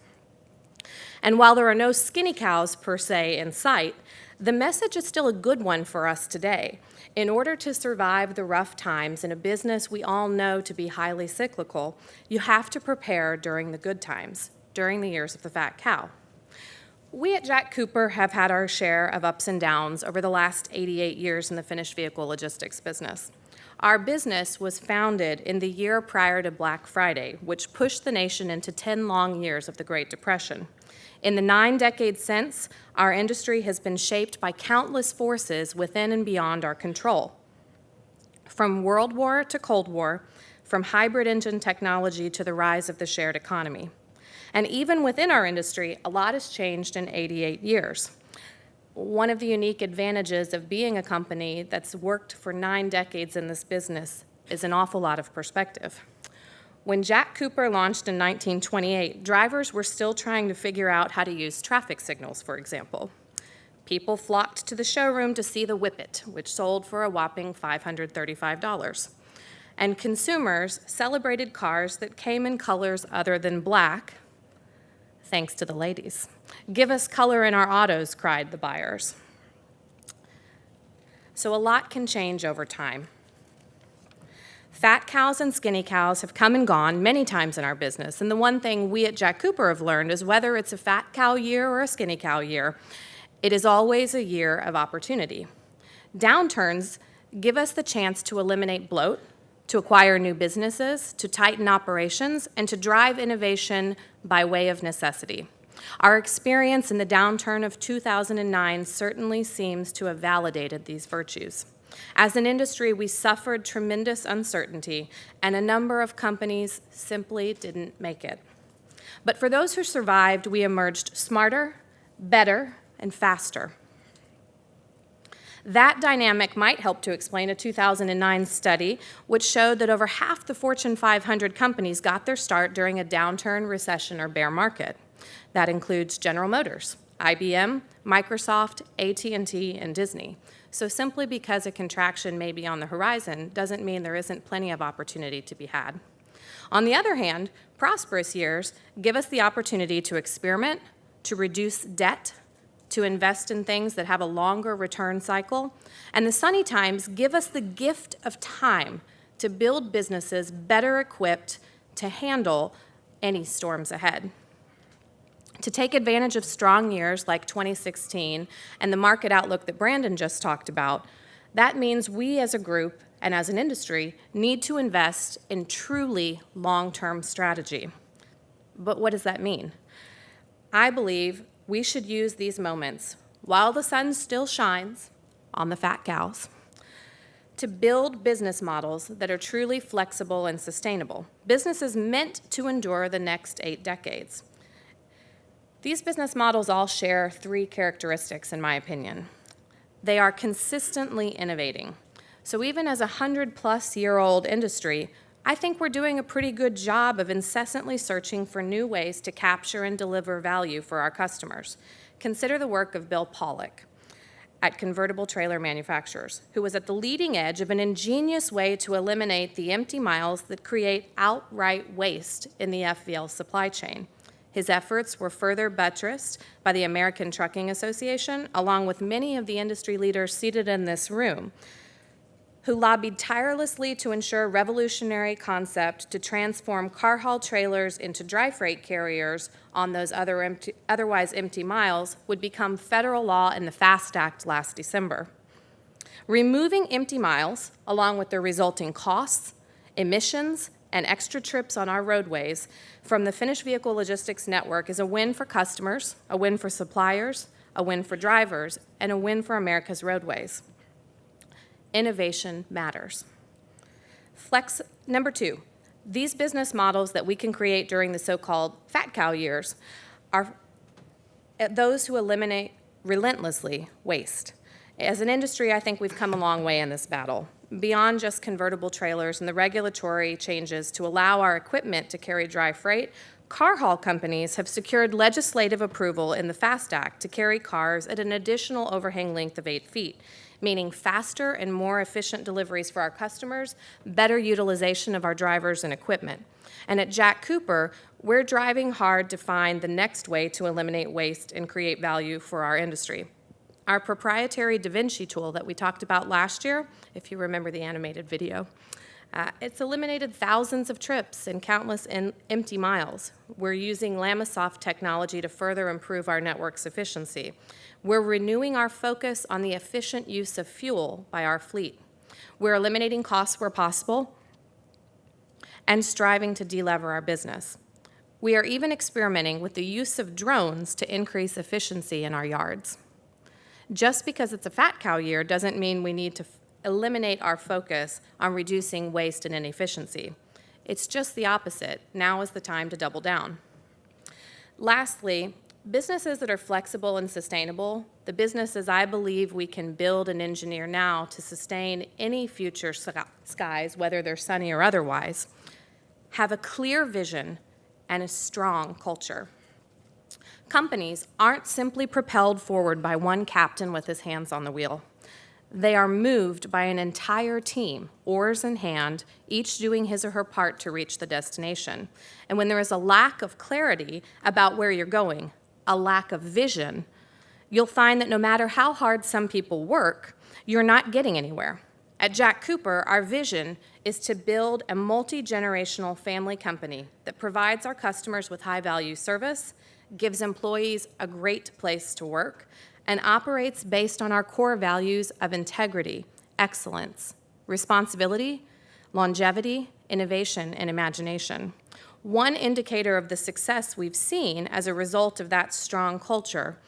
And while there are no skinny cows per se in sight, the message is still a good one for us today. In order to survive the rough times in a business we all know to be highly cyclical, you have to prepare during the good times, during the years of the fat cow. We at Jack Cooper have had our share of ups and downs over the last 88 years in the finished vehicle logistics business. Our business was founded in the year prior to Black Friday, which pushed the nation into 10 long years of the Great Depression. In the 9 decades since, our industry has been shaped by countless forces within and beyond our control. From World War to Cold War, from hybrid engine technology to the rise of the shared economy. And even within our industry, a lot has changed in 88 years. One of the unique advantages of being a company that's worked for 9 decades in this business is an awful lot of perspective. When Jack Cooper launched in 1928, drivers were still trying to figure out how to use traffic signals, for example. People flocked to the showroom to see the Whippet, which sold for a whopping $535. And consumers celebrated cars that came in colors other than black, thanks to the ladies. "Give us color in our autos," cried the buyers. So a lot can change over time. Fat cows and skinny cows have come and gone many times in our business, and the one thing we at Jack Cooper have learned is whether it's a fat cow year or a skinny cow year, it is always a year of opportunity. Downturns give us the chance to eliminate bloat, to acquire new businesses, to tighten operations, and to drive innovation by way of necessity. Our experience in the downturn of 2009 certainly seems to have validated these virtues. As an industry, we suffered tremendous uncertainty, and a number of companies simply didn't make it. But for those who survived, we emerged smarter, better, and faster. That dynamic might help to explain a 2009 study which showed that over half the Fortune 500 companies got their start during a downturn, recession, or bear market. That includes General Motors, IBM, Microsoft, AT&T, and Disney. So simply because a contraction may be on the horizon doesn't mean there isn't plenty of opportunity to be had. On the other hand, prosperous years give us the opportunity to experiment, to reduce debt, to invest in things that have a longer return cycle, and the sunny times give us the gift of time to build businesses better equipped to handle any storms ahead. To take advantage of strong years like 2016 and the market outlook that Brandon just talked about, that means we as a group and as an industry need to invest in truly long-term strategy. But what does that mean? I believe we should use these moments, while the sun still shines on the fat cows, to build business models that are truly flexible and sustainable. Businesses meant to endure the next 8 decades. These business models all share 3 characteristics, in my opinion. They are consistently innovating. So even as a 100-plus-year-old industry, I think we're doing a pretty good job of incessantly searching for new ways to capture and deliver value for our customers. Consider the work of Bill Pollock at Convertible Trailer Manufacturers, who was at the leading edge of an ingenious way to eliminate the empty miles that create outright waste in the FVL supply chain. His efforts were further buttressed by the American Trucking Association, along with many of the industry leaders seated in this room, who lobbied tirelessly to ensure a revolutionary concept to transform car haul trailers into dry freight carriers on those otherwise empty miles would become federal law in the FAST Act last December. Removing empty miles, along with their resulting costs, emissions, and extra trips on our roadways from the finished vehicle logistics network is a win for customers, a win for suppliers, a win for drivers, and a win for America's roadways. Innovation matters. Number 2, these business models that we can create during the so-called fat cow years are those who eliminate relentlessly waste. As an industry, I think we've come a long way in this battle. Beyond just convertible trailers and the regulatory changes to allow our equipment to carry dry freight, car haul companies have secured legislative approval in the FAST Act to carry cars at an additional overhang length of 8 feet, meaning faster and more efficient deliveries for our customers, better utilization of our drivers and equipment. And at Jack Cooper, we're driving hard to find the next way to eliminate waste and create value for our industry. Our proprietary Da Vinci tool that we talked about last year, if you remember the animated video, it's eliminated thousands of trips and countless empty miles. We're using Lamasoft technology to further improve our network's efficiency. We're renewing our focus on the efficient use of fuel by our fleet. We're eliminating costs where possible and striving to delever our business. We are even experimenting with the use of drones to increase efficiency in our yards. Just because it's a fat cow year doesn't mean we need to eliminate our focus on reducing waste and inefficiency. It's just the opposite. Now is the time to double down. Lastly, businesses that are flexible and sustainable, the businesses I believe we can build and engineer now to sustain any future skies, whether they're sunny or otherwise, have a clear vision and a strong culture. Companies aren't simply propelled forward by one captain with his hands on the wheel. They are moved by an entire team, oars in hand, each doing his or her part to reach the destination. And when there is a lack of clarity about where you're going, a lack of vision, you'll find that no matter how hard some people work, you're not getting anywhere. At Jack Cooper, our vision is to build a multi-generational family company that provides our customers with high-value service, gives employees a great place to work, and operates based on our core values of integrity, excellence, responsibility, longevity, innovation, and imagination. One indicator of the success we've seen as a result of that strong culture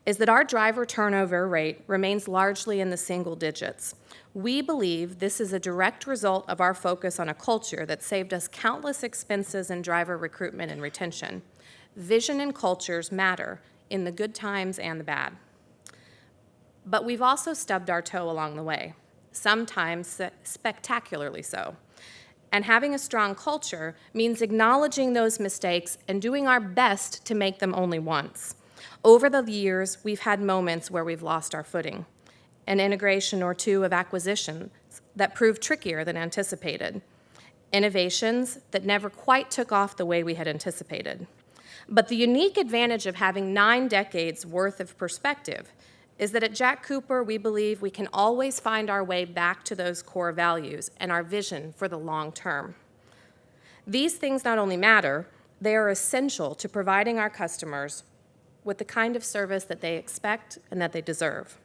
is that our driver turnover rate remains largely in the single digits. We believe this is a direct result of our focus on a culture that saved us countless expenses in driver recruitment and retention. Vision and cultures matter in the good times and the bad. But we've also stubbed our toe along the way, sometimes spectacularly so. And having a strong culture means acknowledging those mistakes and doing our best to make them only once. Over the years, we've had moments where we've lost our footing, an integration or two of acquisitions that proved trickier than anticipated, innovations that never quite took off the way we had anticipated. But the unique advantage of having 9 decades worth of perspective is that at Jack Cooper, we believe we can always find our way back to those core values and our vision for the long term. These things not only matter, they are essential to providing our customers with the kind of service that they expect and that they deserve.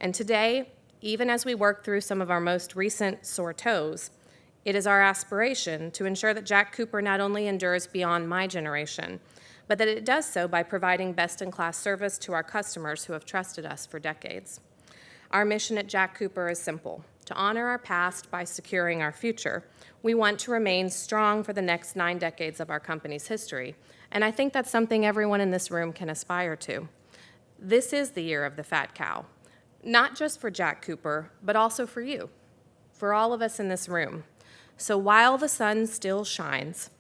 And today, even as we work through some of our most recent sore toes, it is our aspiration to ensure that Jack Cooper not only endures beyond my generation, but that it does so by providing best-in-class service to our customers who have trusted us for decades. Our mission at Jack Cooper is simple: to honor our past by securing our future. We want to remain strong for the next 9 decades of our company's history, and I think that's something everyone in this room can aspire to. This is the year of the fat cow, not just for Jack Cooper, but also for you, for all of us in this room. So while the sun still shines,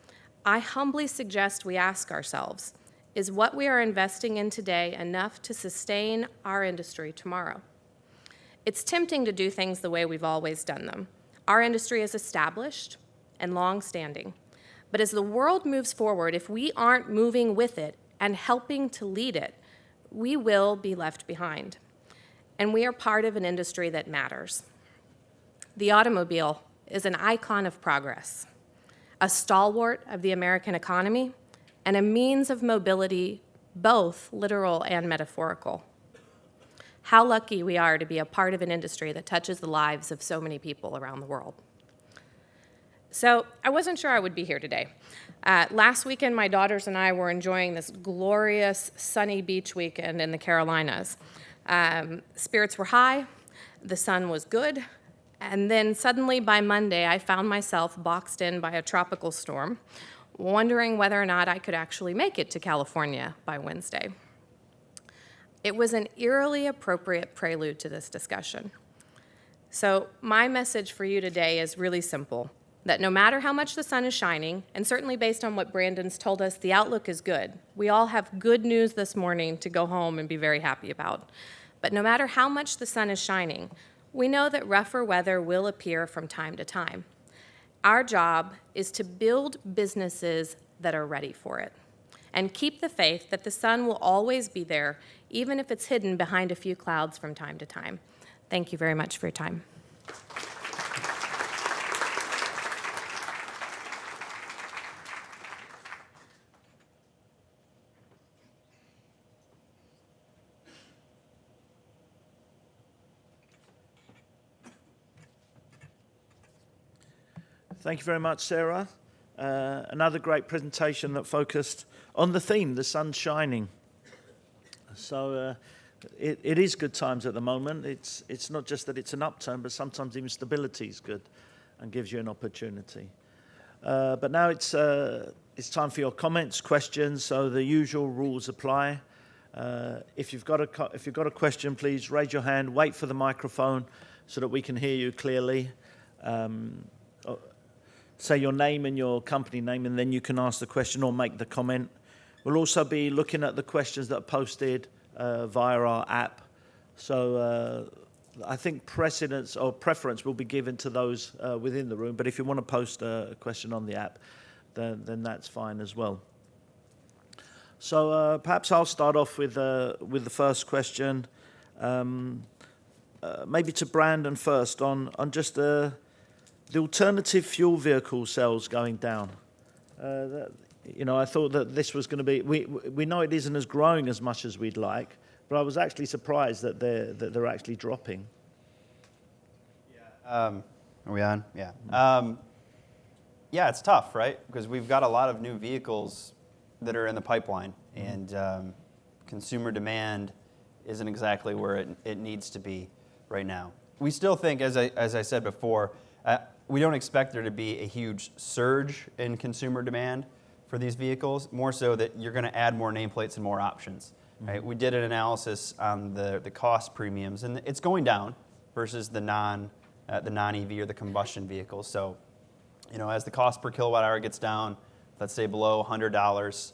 I humbly suggest we ask ourselves, is what we are investing in today enough to sustain our industry tomorrow? It's tempting to do things the way we've always done them. Our industry is established and long-standing. But as the world moves forward, if we aren't moving with it and helping to lead it, we will be left behind. And we are part of an industry that matters. The automobile is an icon of progress, a stalwart of the American economy, and a means of mobility, both literal and metaphorical. How lucky we are to be a part of an industry that touches the lives of so many people around the world. So I wasn't sure I would be here today. Last weekend, my daughters and I were enjoying this glorious sunny beach weekend in the Carolinas. Spirits were high, the sun was good, and then suddenly by Monday, I found myself boxed in by a tropical storm, wondering whether or not I could actually make it to California by Wednesday. It was an eerily appropriate prelude to this discussion. So my message for you today is really simple, that no matter how much the sun is shining, and certainly based on what Brandon's told us, the outlook is good. We all have good news this morning to go home and be very happy about. But no matter how much the sun is shining, we know that rougher weather will appear from time to time. Our job is to build businesses that are ready for it, and keep the faith that the sun will always be there, even if it's hidden behind a few clouds from time to time. Thank you very much for your time. Thank you very much, Sarah. Another great presentation that focused on the theme, the sun shining. So it is good times at the moment. It's not just that it's an upturn, but sometimes even stability is good and gives you an opportunity. But now it's time for your comments, questions. So the usual rules apply. If you've got a question, please raise your hand. Wait for the microphone so that we can hear you clearly. Say your name and your company name, and then you can ask the question or make the comment. We'll also be looking at the questions that are posted via our app. So I think precedence or preference will be given to those within the room. But if you want to post a question on the app, then that's fine as well. So perhaps I'll start off with the first question, maybe to Brandon first on just the alternative fuel vehicle sales going down. I thought that this was going to be. We know it isn't as growing as much as we'd like, but I was actually surprised that they're actually dropping. Yeah. Are we on? Yeah. Yeah, it's tough, right? Because we've got a lot of new vehicles that are in the pipeline, and consumer demand isn't exactly where it needs to be right now. We still think, as I said before, we don't expect there to be a huge surge in consumer demand for these vehicles, more so that you're going to add more nameplates and more options. Right? We did an analysis on the cost premiums, and it's going down versus the non-EV or the combustion vehicles. So, as the cost per kilowatt hour gets down, let's say below $100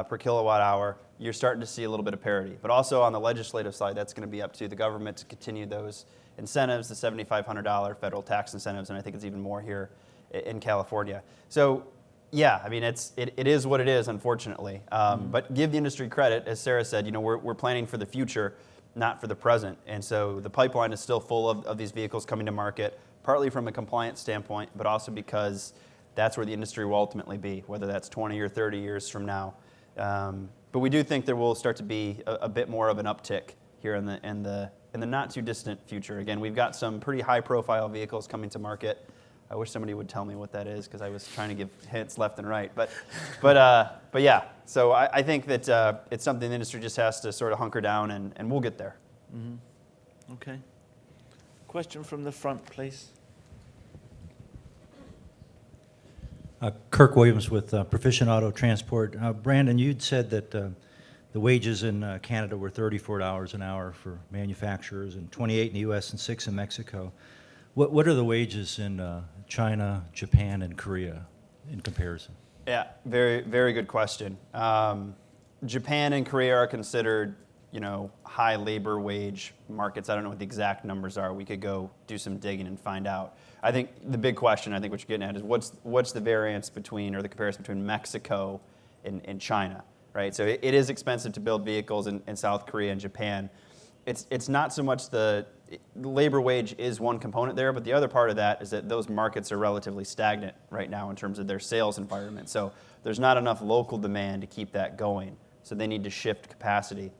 per kilowatt hour, you're starting to see a little bit of parity. But also on the legislative side, that's going to be up to the government to continue those incentives, the $7,500 federal tax incentives, and I think it's even more here in California. So Yeah, I mean, it is what it is, unfortunately. But give the industry credit, as Sarah said, we're planning for the future, not for the present. And so the pipeline is still full of these vehicles coming to market, partly from a compliance standpoint, but also because that's where the industry will ultimately be, whether that's 20 or 30 years from now. But we do think there will start to be a bit more of an uptick here in the not too distant future. Again, we've got some pretty high-profile vehicles coming to market. I wish somebody would tell me what that is because I was trying to give hints left and right. But yeah, so I think that it's something the industry just has to sort of hunker down, and we'll get there. Mm-hmm. Okay. Question from the front, please. Kirk Williams with Proficient Auto Transport. Brandon, you'd said that the wages in Canada were $34 an hour for manufacturers, and 28 in the U.S. and 6 in Mexico. What are the wages in China, Japan, and Korea in comparison? Yeah, very, very good question. Japan and Korea are considered, high labor wage markets. I don't know what the exact numbers are. We could go do some digging and find out. I think the big question, what you're getting at is what's the variance between, or the comparison between Mexico and China, right? So it is expensive to build vehicles in South Korea and Japan. It's not so much the labor wage is one component there, but the other part of that is that those markets are relatively stagnant right now in terms of their sales environment. So there's not enough local demand to keep that going. So they need to shift capacity.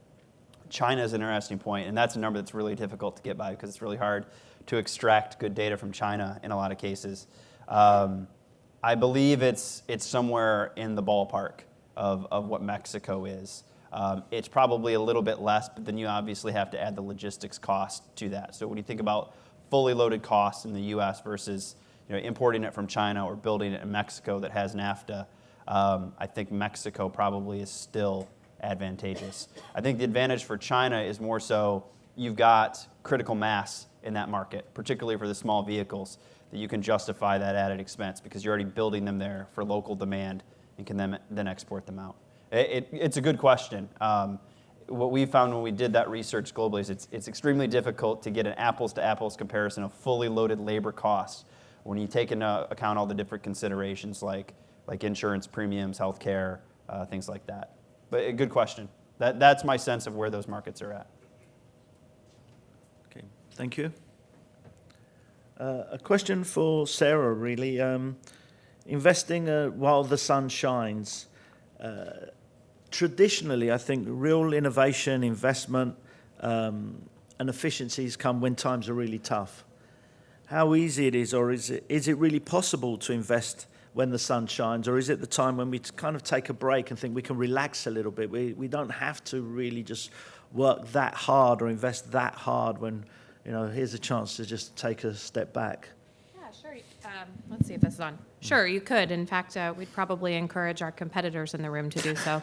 China is an interesting point, and that's a number that's really difficult to get by because it's really hard to extract good data from China in a lot of cases. I believe it's somewhere in the ballpark of what Mexico is. It's probably a little bit less, but then you obviously have to add the logistics cost to that. So when you think about fully loaded costs in the U.S. versus importing it from China or building it in Mexico that has NAFTA, I think Mexico probably is still advantageous. I think the advantage for China is more so you've got critical mass in that market, particularly for the small vehicles, that you can justify that added expense because you're already building them there for local demand and can then export them out. It's a good question. What we found when we did that research globally is it's extremely difficult to get an apples-to-apples comparison of fully loaded labor costs when you take into account all the different considerations like insurance premiums, healthcare, things like that. But a good question. That's my sense of where those markets are at. Okay, thank you. A question for Sarah, really. Investing while the sun shines. Traditionally, I think real innovation, investment, and efficiencies come when times are really tough. How easy it is, or is it really possible to invest when the sun shines, or is it the time when we kind of take a break and think we can relax a little bit? We don't have to really just work that hard or invest that hard when, here's a chance to just take a step back. Yeah, sure. Let's see if this is on. Sure, you could. In fact, we'd probably encourage our competitors in the room to do so.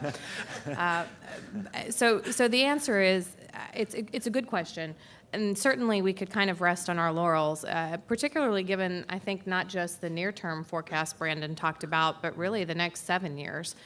So the answer is, it's a good question. And certainly we could kind of rest on our laurels, particularly given, I think, not just the near-term forecast Brandon talked about, but really the next 7 years.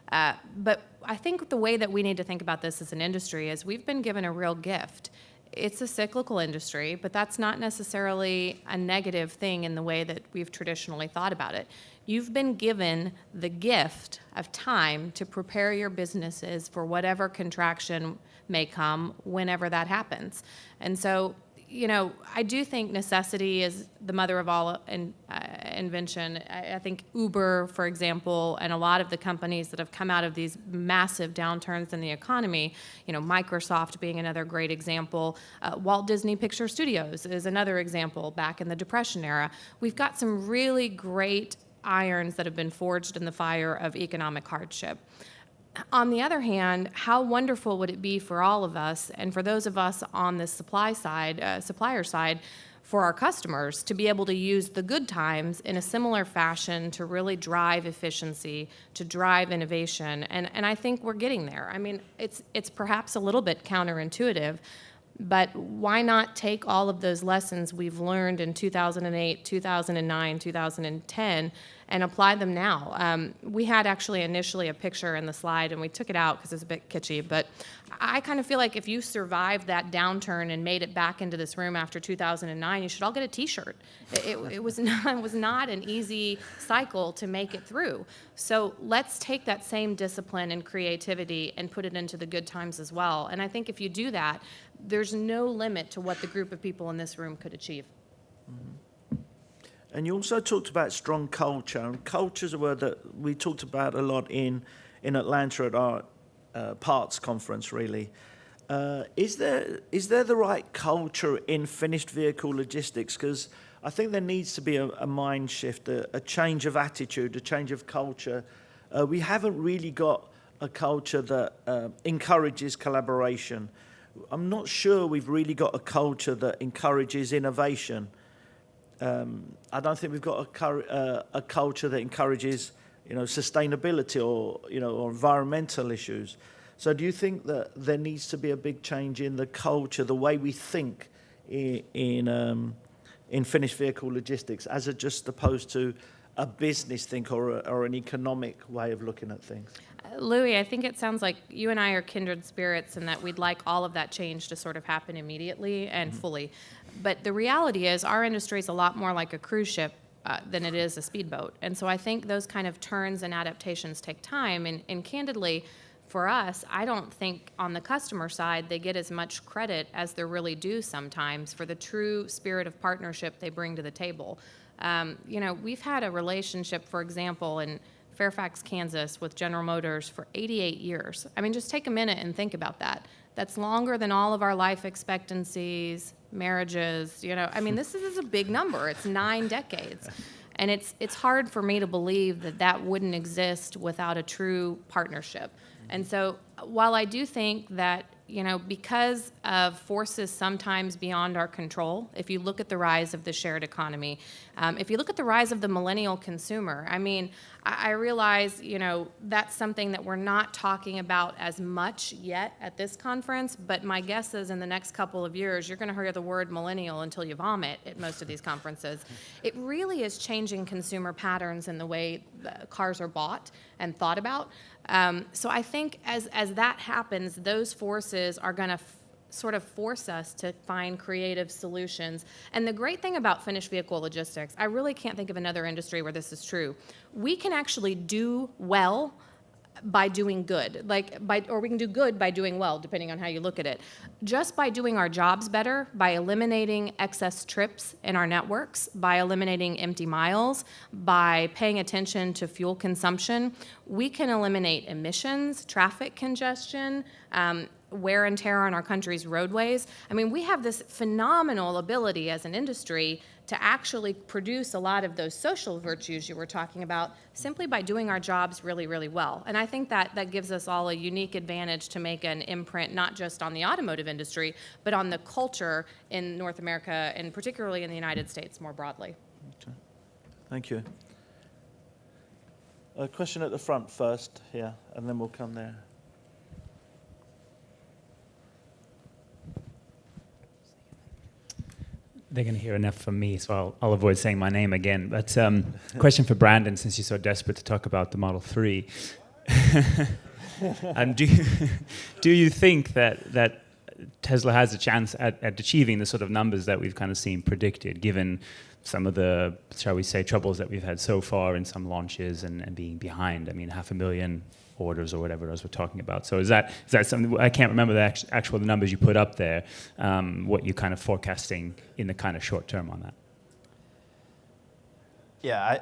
But I think the way that we need to think about this as an industry is we've been given a real gift. It's a cyclical industry, but that's not necessarily a negative thing in the way that we've traditionally thought about it. You've been given the gift of time to prepare your businesses for whatever contraction may come whenever that happens. And so, I do think necessity is the mother of all invention. I think Uber, for example, and a lot of the companies that have come out of these massive downturns in the economy, Microsoft being another great example, Walt Disney Picture Studios is another example back in the Depression era. We've got some really great irons that have been forged in the fire of economic hardship. On the other hand, how wonderful would it be for all of us, and for those of us on the supplier side, for our customers to be able to use the good times in a similar fashion to really drive efficiency, to drive innovation, and I think we're getting there. I mean, it's perhaps a little bit counterintuitive, but why not take all of those lessons we've learned in 2008, 2009, 2010, and apply them now. We had actually initially a picture in the slide, and we took it out because it's a bit kitschy, but I kind of feel like if you survived that downturn and made it back into this room after 2009, you should all get a T-shirt. It was not an easy cycle to make it through. So let's take that same discipline and creativity and put it into the good times as well. And I think if you do that, there's no limit to what the group of people in this room could achieve. And you also talked about strong culture. And culture is a word that we talked about a lot in Atlanta at our parts conference, really. Is there the right culture in finished vehicle logistics? Because I think there needs to be a mind shift, a change of attitude, a change of culture. We haven't really got a culture that encourages collaboration. I'm not sure we've really got a culture that encourages innovation. I don't think we've got a culture that encourages, sustainability or environmental issues. So do you think that there needs to be a big change in the culture, the way we think in finished vehicle logistics, as just opposed to a business think or an economic way of looking at things? Louis, I think it sounds like you and I are kindred spirits and that we'd like all of that change to sort of happen immediately and fully. But the reality is our industry is a lot more like a cruise ship than it is a speedboat. And so I think those kind of turns and adaptations take time. And candidly, for us, I don't think on the customer side they get as much credit as they really do sometimes for the true spirit of partnership they bring to the table. We've had a relationship, for example, in Fairfax, Kansas, with General Motors for 88 years. I mean, just take a minute and think about that. That's longer than all of our life expectancies, marriages, this is a big number. It's 9 decades. And it's hard for me to believe that wouldn't exist without a true partnership. And so while I do think that, because of forces sometimes beyond our control, if you look at the rise of the shared economy, if you look at the rise of the millennial consumer, I realize, that's something that we're not talking about as much yet at this conference, but my guess is in the next couple of years, you're going to hear the word millennial until you vomit at most of these conferences. It really is changing consumer patterns in the way cars are bought and thought about. So I think as that happens, those forces are going to sort of force us to find creative solutions. And the great thing about finished vehicle logistics, I really can't think of another industry where this is true. We can actually do well by doing good, or we can do good by doing well, depending on how you look at it. Just by doing our jobs better, by eliminating excess trips in our networks, by eliminating empty miles, by paying attention to fuel consumption, we can eliminate emissions, traffic congestion, wear and tear on our country's roadways. We have this phenomenal ability as an industry to actually produce a lot of those social virtues you were talking about simply by doing our jobs really, really well. And I think that gives us all a unique advantage to make an imprint not just on the automotive industry, but on the culture in North America and particularly in the United States more broadly. Okay. Thank you. A question at the front first here, and then we'll come there. They're going to hear enough from me, so I'll avoid saying my name again. But question for Brandon, since you're so desperate to talk about the Model 3. Do you think that Tesla has a chance at achieving the sort of numbers that we've kind of seen predicted, given some of the, shall we say, troubles that we've had so far in some launches and being behind? 500,000 orders or whatever as we're talking about. So is that something, I can't remember the actual numbers you put up there, what you're kind of forecasting in the kind of short term on that? Yeah,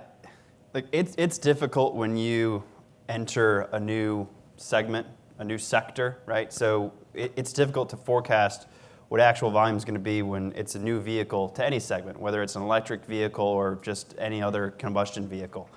it's difficult when you enter a new segment, a new sector, right? So it's difficult to forecast what actual volume is going to be when it's a new vehicle to any segment, whether it's an electric vehicle or just any other combustion vehicle.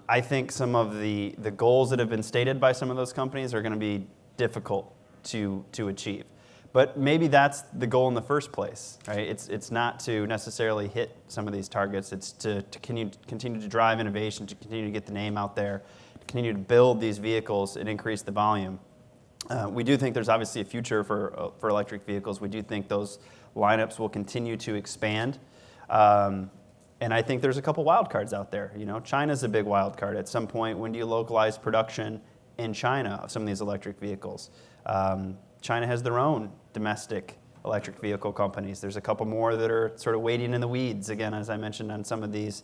I think some of the goals that have been stated by some of those companies are going to be difficult to achieve. But maybe that's the goal in the first place, right? It's not to necessarily hit some of these targets. It's to continue to drive innovation, to continue to get the name out there, to continue to build these vehicles and increase the volume. We do think there's obviously a future for electric vehicles. We do think those lineups will continue to expand. And I think there's a couple wild cards out there. China's a big wild card. At some point, when do you localize production in China of some of these electric vehicles? China has their own domestic electric vehicle companies. There's a couple more that are sort of waiting in the weeds, again, as I mentioned, on some of these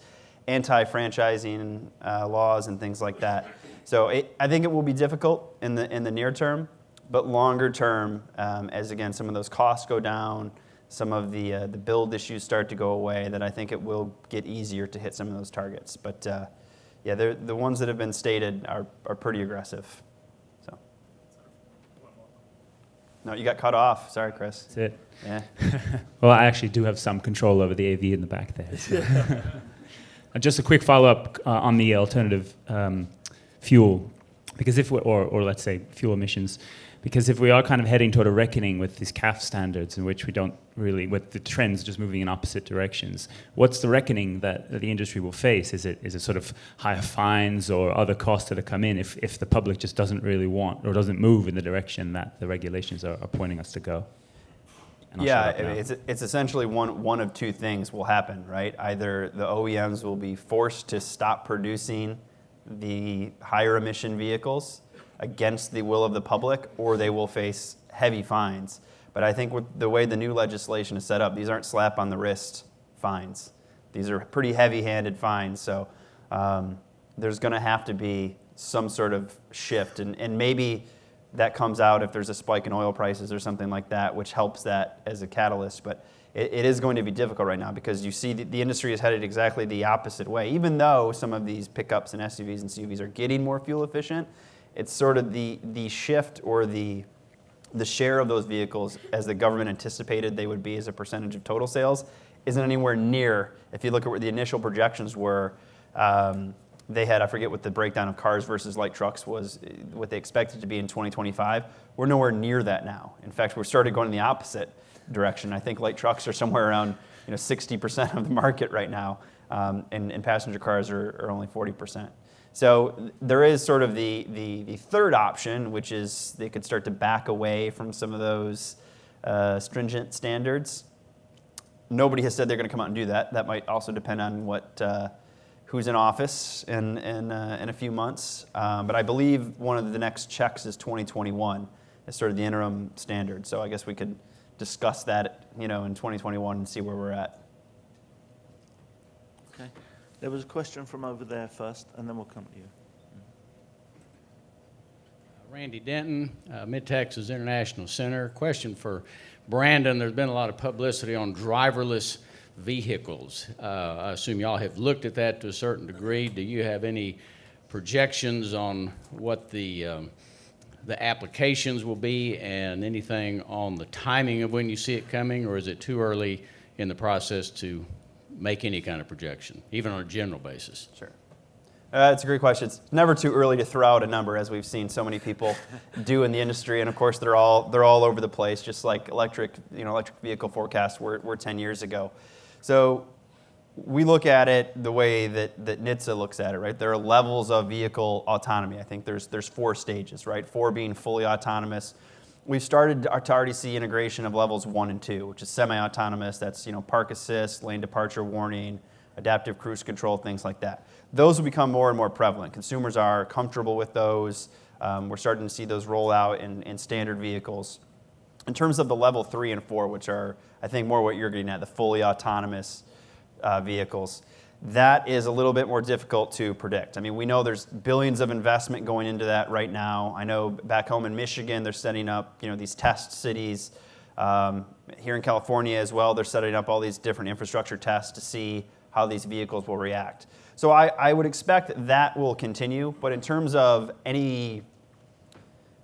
anti-franchising laws and things like that. So I think it will be difficult in the near term, but longer term, as again, some of those costs go down, some of the build issues start to go away, that I think it will get easier to hit some of those targets. But yeah, the ones that have been stated are pretty aggressive. So. No, you got cut off. Sorry, Chris. That's it. Yeah. Well, I actually do have some control over the AV in the back there. So. Just a quick follow-up on the alternative fuel, because or let's say fuel emissions, because if we are kind of heading toward a reckoning with these CAF standards, in which we don't really, with the trends just moving in opposite directions, what's the reckoning that the industry will face? Is it sort of higher fines or other costs that come in if the public just doesn't really want or doesn't move in the direction that the regulations are pointing us to go? Yeah, it's essentially one of two things will happen, right? Either the OEMs will be forced to stop producing the higher emission vehicles against the will of the public, or they will face heavy fines. But I think with the way the new legislation is set up, these aren't slap on the wrist fines. These are pretty heavy-handed fines, so there's going to have to be some sort of shift, and maybe that comes out if there's a spike in oil prices or something like that, which helps that as a catalyst. But it is going to be difficult right now, because you see the industry is headed exactly the opposite way. Even though some of these pickups and SUVs and CUVs are getting more fuel efficient, it's sort of the shift or the share of those vehicles as the government anticipated they would be as a percentage of total sales isn't anywhere near. If you look at where the initial projections were, they had, I forget what the breakdown of cars versus light trucks was, what they expected to be in 2025. We're nowhere near that now. In fact, we're starting going in the opposite direction. I think light trucks are somewhere around 60% of the market right now, and passenger cars are only 40%. So there is sort of the third option, which is they could start to back away from some of those stringent standards. Nobody has said they're going to come out and do that. That might also depend on who's in office in a few months. But I believe one of the next checks is 2021 as sort of the interim standard. So I guess we could discuss that in 2021 and see where we're at. Okay. There was a question from over there first, and then we'll come to you. Randy Denton, Mid-Texas International Center. Question for Brandon. There's been a lot of publicity on driverless vehicles. I assume y'all have looked at that to a certain degree. Do you have any projections on what the applications will be, and anything on the timing of when you see it coming, or is it too early in the process to make any kind of projection, even on a general basis? Sure. That's a great question. It's never too early to throw out a number, as we've seen so many people do in the industry, and of course they're all over the place, just like electric vehicle forecasts were 10 years ago. So we look at it the way that NHTSA looks at it, right? There are levels of vehicle autonomy. I think there's 4 stages, right? 4 being fully autonomous. We've started to already see integration of levels 1 and 2, which is semi-autonomous. That's park assist, lane departure warning, adaptive cruise control, things like that. Those will become more and more prevalent. Consumers are comfortable with those. We're starting to see those roll out in standard vehicles. In terms of the level 3 and 4, which are, I think, more what you're getting at, the fully autonomous vehicles, that is a little bit more difficult to predict. I mean, we know there's billions of investment going into that right now. I know back home in Michigan, they're setting up these test cities. Here in California as well, they're setting up all these different infrastructure tests to see how these vehicles will react. So I would expect that will continue, but in terms of any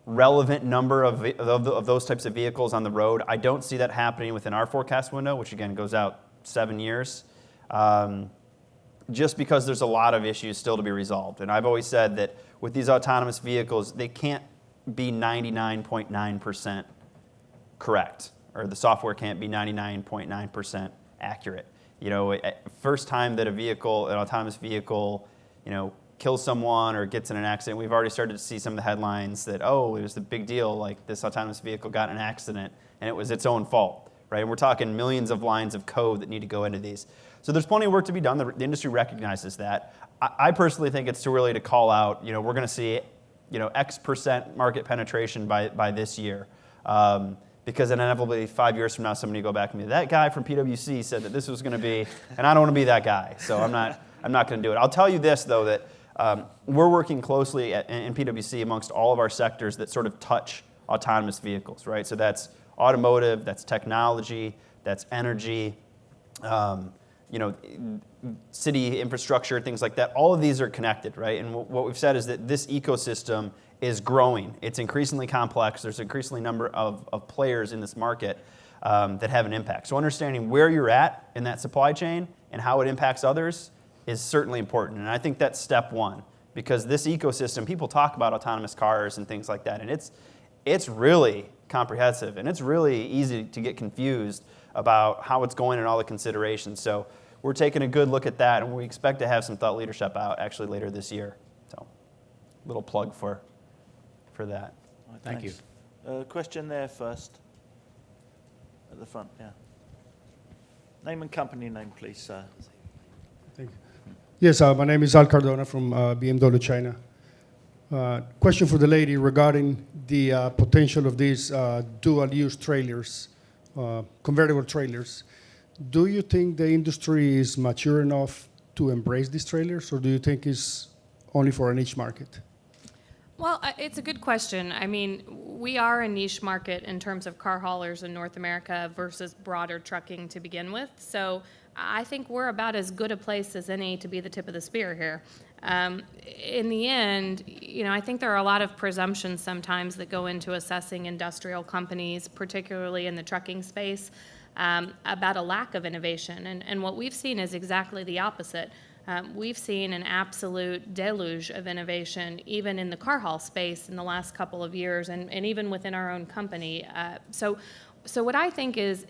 relevant number of those types of vehicles on the road, I don't see that happening within our forecast window, which again goes out 7 years, just because there's a lot of issues still to be resolved. And I've always said that with these autonomous vehicles, they can't be 99.9% correct, or the software can't be 99.9% accurate. First time that an autonomous vehicle, kills someone or gets in an accident, we've already started to see some of the headlines that, it was a big deal, like this autonomous vehicle got in an accident and it was its own fault, right? And we're talking millions of lines of code that need to go into these. So there's plenty of work to be done. The industry recognizes that. I personally think it's too early to call out, we're going to see, X% market penetration by this year. Because inevitably 5 years from now, somebody will go back and be, that guy from PwC said that this was going to be, and I don't want to be that guy, so I'm not going to do it. I'll tell you this, though, that we're working closely in PwC amongst all of our sectors that sort of touch autonomous vehicles, right? So that's automotive, that's technology, that's energy, city infrastructure, things like that. All of these are connected, right? And what we've said is that this ecosystem is growing. It's increasingly complex. There's an increasingly number of players in this market that have an impact. So understanding where you're at in that supply chain and how it impacts others is certainly important. And I think that's step one, because this ecosystem, people talk about autonomous cars and things like that, and it's really comprehensive, and it's really easy to get confused about how it's going and all the considerations. So we're taking a good look at that, and we expect to have some thought leadership out actually later this year. So little plug for that. All right, Thank you. Question there first. At the front, yeah. Name and company name, please, sir. Thank you. Yes, my name is Al Cardona from BMW China. Question for the lady regarding the potential of these dual-use trailers, convertible trailers. Do you think the industry is mature enough to embrace these trailers, or do you think it's only for a niche market? Well, it's a good question. I mean, we are a niche market in terms of car haulers in North America versus broader trucking to begin with. So I think we're about as good a place as any to be the tip of the spear here. In the end, I think there are a lot of presumptions sometimes that go into assessing industrial companies, particularly in the trucking space, about a lack of innovation. And what we've seen is exactly the opposite. We've seen an absolute deluge of innovation, even in the car haul space in the last couple of years, and even within our own company. So what I think is,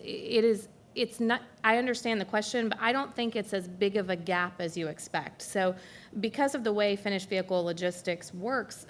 it's not, I understand the question, but I don't think it's as big of a gap as you expect. So because of the way finished vehicle logistics works,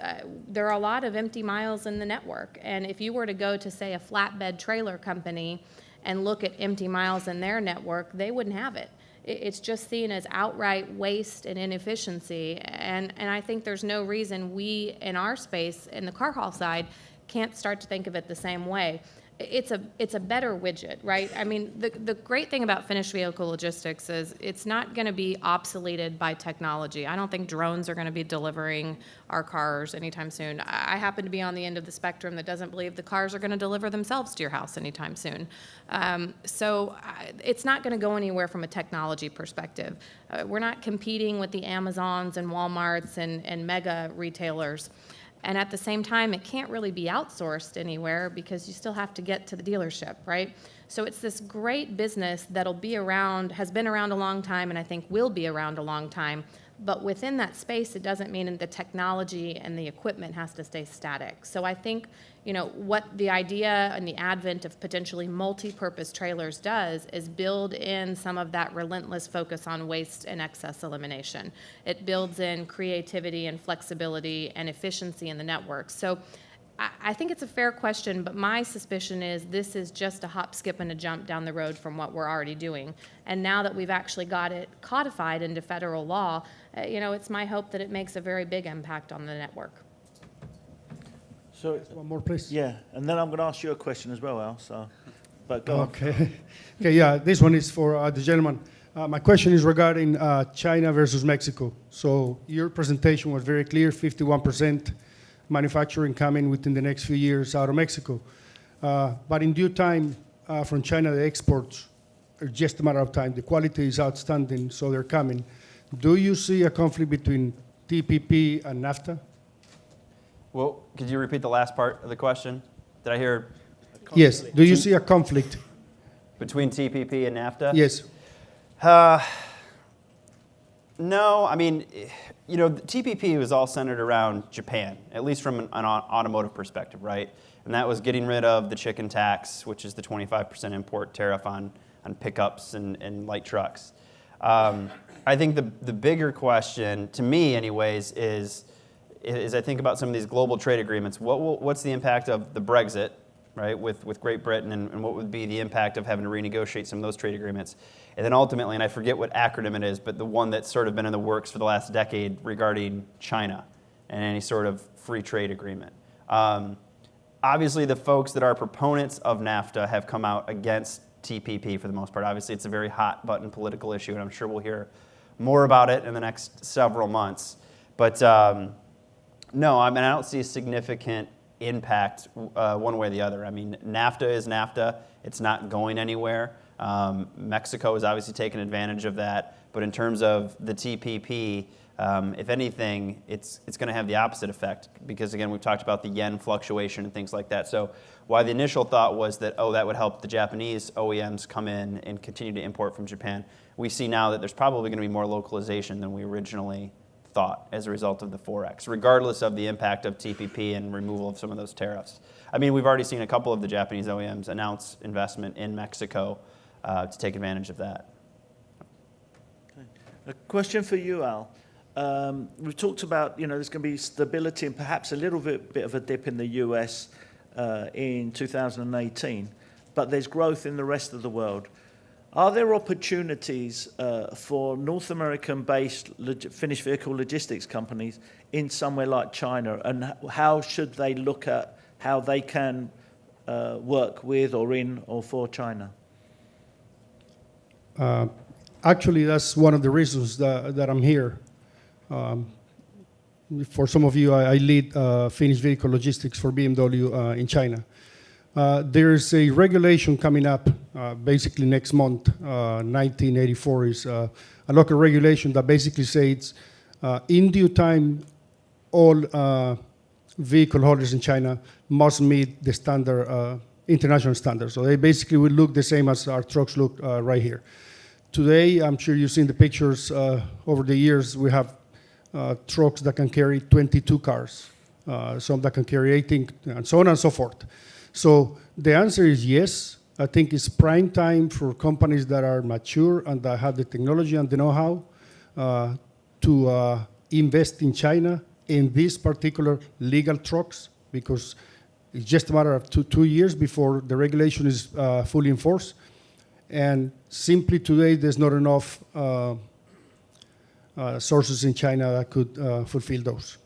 there are a lot of empty miles in the network. And if you were to go to, say, a flatbed trailer company and look at empty miles in their network, they wouldn't have it. It's just seen as outright waste and inefficiency. And I think there's no reason we, in our space, in the car haul side, can't start to think of it the same way. It's a better widget, right? I mean, the great thing about finished vehicle logistics is it's not going to be obsoleted by technology. I don't think drones are going to be delivering our cars anytime soon. I happen to be on the end of the spectrum that doesn't believe the cars are going to deliver themselves to your house anytime soon. So it's not going to go anywhere from a technology perspective. We're not competing with the Amazons and Walmarts and mega retailers. And at the same time, it can't really be outsourced anywhere because you still have to get to the dealership, right? So it's this great business that'll be around, has been around a long time, and I think will be around a long time. But within that space, it doesn't mean the technology and the equipment has to stay static. So I think, what the idea and the advent of potentially multi-purpose trailers does is build in some of that relentless focus on waste and excess elimination. It builds in creativity and flexibility and efficiency in the network. So I think it's a fair question, but my suspicion is this is just a hop, skip, and a jump down the road from what we're already doing. And now that we've actually got it codified into federal law, it's my hope that it makes a very big impact on the network. So, One more, please. yeah, and then I'm going to ask you a question as well, Al. So, but go on. Okay. Okay, yeah, this one is for the gentleman. My question is regarding China versus Mexico. So your presentation was very clear, 51% manufacturing coming within the next few years out of Mexico. But in due time, from China, the exports are just a matter of time. The quality is outstanding, so they're coming. Do you see a conflict between TPP and NAFTA? Well, could you repeat the last part of the question? Did I hear Yes. Do you see a conflict? between TPP and NAFTA? Yes. No, I mean, TPP was all centered around Japan, at least from an automotive perspective, right? And that was getting rid of the chicken tax, which is the 25% import tariff on pickups and light trucks. I think the bigger question, to me anyways, is I think about some of these global trade agreements. What's the impact of the Brexit, right, with Great Britain and what would be the impact of having to renegotiate some of those trade agreements. And then ultimately, and I forget what acronym it is, but the one that's sort of been in the works for the last decade regarding China and any sort of free trade agreement. Obviously, the folks that are proponents of NAFTA have come out against TPP for the most part. Obviously, it's a very hot button political issue, and I'm sure we'll hear more about it in the next several months. But no, I mean, I don't see a significant impact one way or the other. I mean, NAFTA is NAFTA. It's not going anywhere. Mexico is obviously taking advantage of that. But in terms of the TPP, if anything, it's going to have the opposite effect because, again, we've talked about the yen fluctuation and things like that. So while the initial thought was that, oh, that would help the Japanese OEMs come in and continue to import from Japan, we see now that there's probably going to be more localization than we originally thought as a result of the Forex, regardless of the impact of TPP and removal of some of those tariffs. I mean, we've already seen a couple of the Japanese OEMs announce investment in Mexico to take advantage of that. Okay. A question for you, Al. We've talked about, there's going to be stability and perhaps a little bit of a dip in the US in 2018, but there's growth in the rest of the world. Are there opportunities for North American-based finished vehicle logistics companies in somewhere like China, and how should they look at how they can work with or in or for China? Actually, that's one of the reasons that I'm here. For some of you, I lead finished vehicle logistics for BMW in China. There's a regulation coming up basically next month. 1984 is a local regulation that basically says in due time, all vehicle holders in China must meet the standard, international standards. So they basically will look the same as our trucks look right here. Today, I'm sure you've seen the pictures over the years. We have trucks that can carry 22 cars, some that can carry 18, and so on and so forth. So the answer is yes. I think it's prime time for companies that are mature and that have the technology and the know-how to invest in China in these particular legal trucks, because it's just a matter of two years before the regulation is fully enforced. And simply today, there's not enough sources in China that could fulfill those.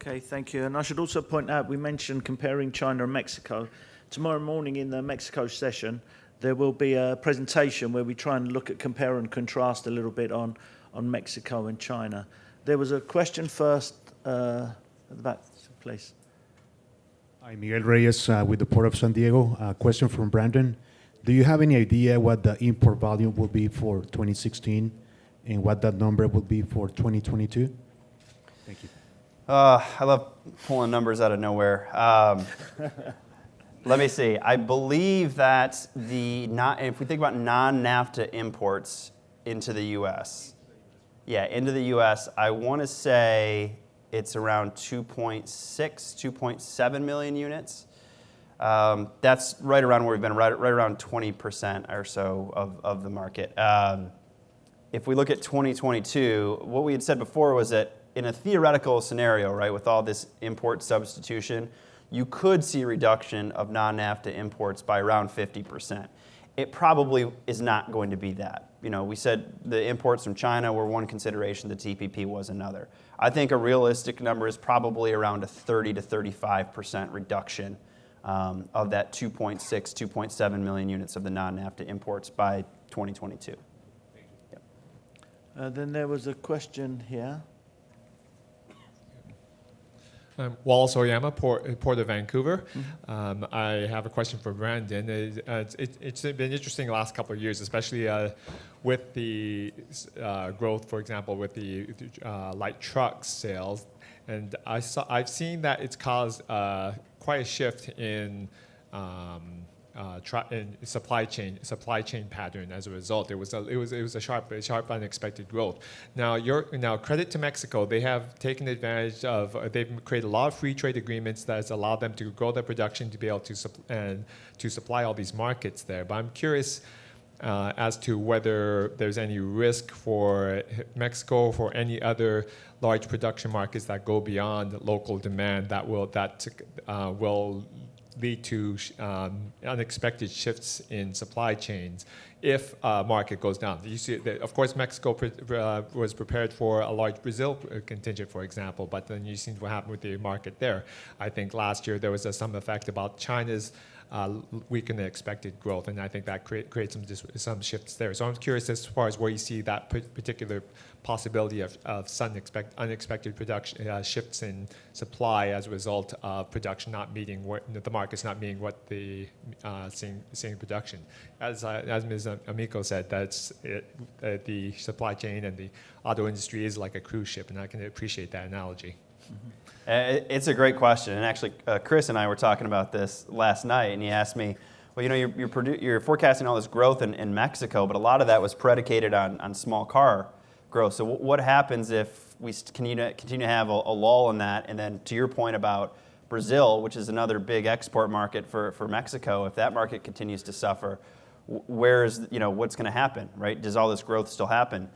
Okay, thank you. And I should also point out, we mentioned comparing China and Mexico. Tomorrow morning in the Mexico session, there will be a presentation where we try and look at compare and contrast a little bit on Mexico and China. There was a question first at the back, please. Hi, Miguel Reyes with the Port of San Diego. A question from Brandon. Do you have any idea what the import volume will be for 2016 and what that number will be for 2022? Thank you. I love pulling numbers out of nowhere. Let me see. I believe that if we think about non-NAFTA imports into the U.S., into the U.S., I want to say it's around 2.6, 2.7 million units. That's right around where we've been, right around 20% or so of the market. If we look at 2022, what we had said before was that in a theoretical scenario, right, with all this import substitution, you could see a reduction of non-NAFTA imports by around 50%. It probably is not going to be that. We said the imports from China were one consideration, the TPP was another. I think a realistic number is probably around a 30 to 35% reduction of that 2.6, 2.7 million units of the non-NAFTA imports by 2022. Yep. Then there was a question here. Wallace Oyama, Port of Vancouver. Mm-hmm. I have a question for Brandon. It's been interesting the last couple of years, especially with the growth, for example, with the light truck sales. And I've seen that it's caused quite a shift in supply chain pattern as a result. It was a sharp unexpected growth. Now credit to Mexico, they have taken advantage of. They've created a lot of free trade agreements that has allowed them to grow their production to be able to supply all these markets there. But I'm curious as to whether there's any risk for Mexico, for any other large production markets that go beyond local demand that will lead to unexpected shifts in supply chains if market goes down. You see, that, of course, Mexico was prepared for a large Brazil contingent, for example, but then you see what happened with the market there. I think last year there was some effect about China's weaker than expected growth, and I think that creates some shifts there. So I'm curious as far as where you see that particular possibility of some unexpected production shifts in supply as a result of production not meeting what the market's not meeting what the seeing production. As Ms. Amico said, that's the supply chain and the auto industry is like a cruise ship, and I can appreciate that analogy. Mm-hmm. It's a great question, and actually, Chris and I were talking about this last night, and he asked me, well, you know, you're forecasting all this growth in Mexico, but a lot of that was predicated on small car growth. So what happens if we continue to have a lull in that, and then to your point about Brazil, which is another big export market for Mexico, if that market continues to suffer, what's going to happen, right? Does all this growth still happen?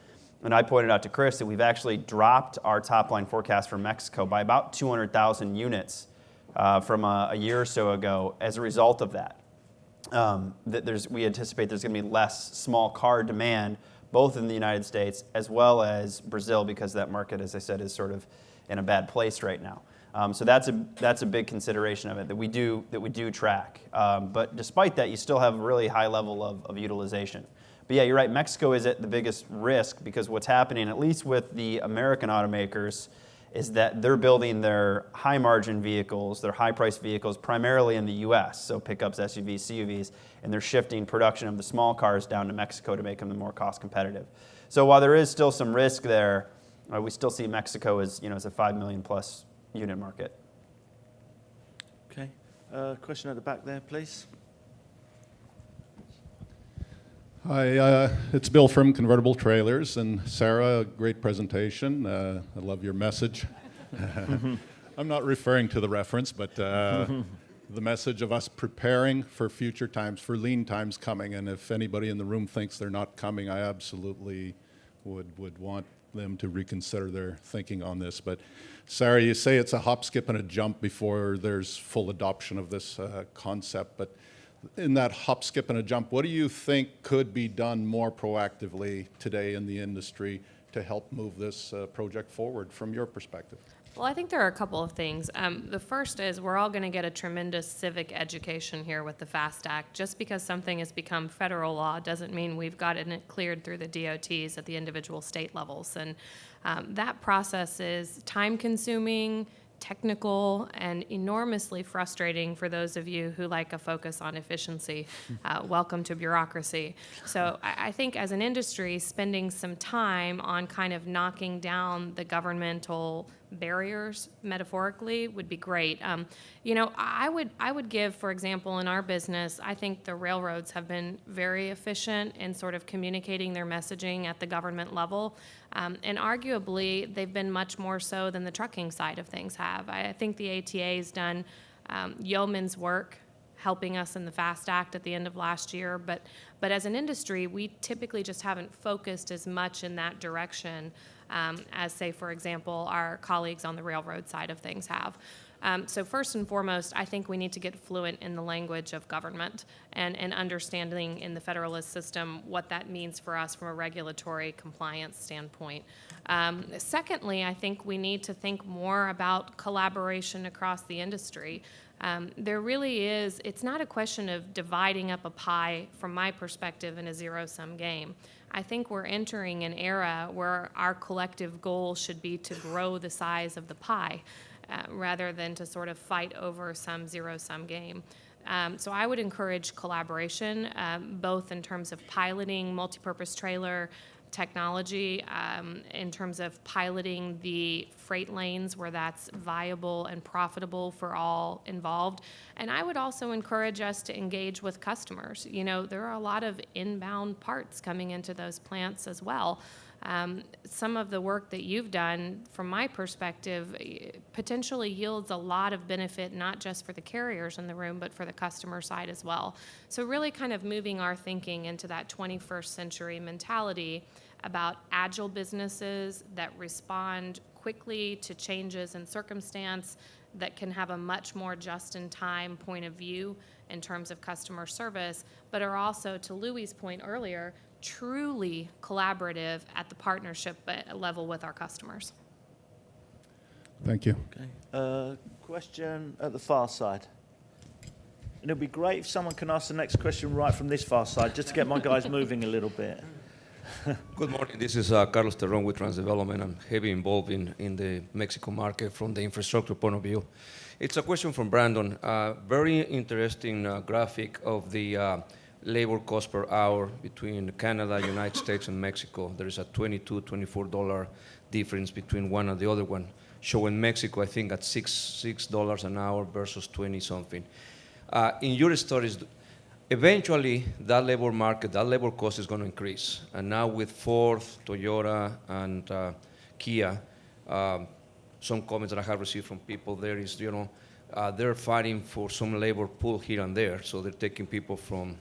And I pointed out to Chris that we've actually dropped our top-line forecast for Mexico by about 200,000 units from a year or so ago as a result of that. We anticipate there's going to be less small car demand, both in the United States as well as Brazil, because that market, as I said, is sort of in a bad place right now. So that's a big consideration of it that we do track. But despite that, you still have a really high level of utilization. But yeah, you're right. Mexico is at the biggest risk because what's happening, at least with the American automakers, is that they're building their high-margin vehicles, their high-priced vehicles, primarily in the U.S., so pickups, SUVs, CUVs, and they're shifting production of the small cars down to Mexico to make them more cost-competitive. So while there is still some risk there, we still see Mexico as a 5 million plus unit market. Okay. Question at the back there, please. Hi, it's Bill from Convertible Trailers, and Sarah, great presentation. I love your message. I'm not referring to the reference, but the message of us preparing for future times, for lean times coming, and if anybody in the room thinks they're not coming, I absolutely would want them to reconsider their thinking on this. But Sarah, you say it's a hop, skip, and a jump before there's full adoption of this concept, but in that hop, skip, and a jump, what do you think could be done more proactively today in the industry to help move this project forward from your perspective? Well, I think there are a couple of things. The first is we're all going to get a tremendous civic education here with the FAST Act. Just because something has become federal law doesn't mean we've gotten it cleared through the DOTs at the individual state levels. And that process is time-consuming, technical, and enormously frustrating for those of you who like a focus on efficiency. Welcome to bureaucracy. So I think as an industry, spending some time on kind of knocking down the governmental barriers, metaphorically, would be great. I would give, for example, in our business, I think the railroads have been very efficient in sort of communicating their messaging at the government level. And arguably, they've been much more so than the trucking side of things have. I think the ATA has done yeoman's work helping us in the FAST Act at the end of last year. But as an industry, we typically just haven't focused as much in that direction as, say, for example, our colleagues on the railroad side of things have. So first and foremost, I think we need to get fluent in the language of government and understanding in the federalist system what that means for us from a regulatory compliance standpoint. Secondly, I think we need to think more about collaboration across the industry. There really is, it's not a question of dividing up a pie from my perspective in a zero-sum game. I think we're entering an era where our collective goal should be to grow the size of the pie rather than to sort of fight over some zero-sum game. So I would encourage collaboration, both in terms of piloting multipurpose trailer technology, in terms of piloting the freight lanes where that's viable and profitable for all involved. And I would also encourage us to engage with customers. There are a lot of inbound parts coming into those plants as well. Some of the work that you've done, from my perspective, potentially yields a lot of benefit, not just for the carriers in the room, but for the customer side as well. So really kind of moving our thinking into that 21st century mentality about agile businesses that respond quickly to changes in circumstance, that can have a much more just-in-time point of view in terms of customer service, but are also, to Louie's point earlier, truly collaborative at the partnership level with our customers. Thank you. Okay. Question at the far side. And it'll be great if someone can ask the next question right from this far side, just to get my guys moving a little bit. Good morning. This is Carlos Terron with Transdevelopment. I'm heavily involved in the Mexico market from the infrastructure point of view. It's a question from Brandon. Very interesting graphic of the labor cost per hour between Canada, United States, and Mexico. There is a $22, $24 difference between one and the other one. Showing Mexico, I think, at $6 an hour versus 20-something. In your studies, eventually, that labor market, that labor cost is going to increase. And now with Ford, Toyota, and Kia, some comments that I have received from people there is, they're fighting for some labor pool here and there. So they're taking people from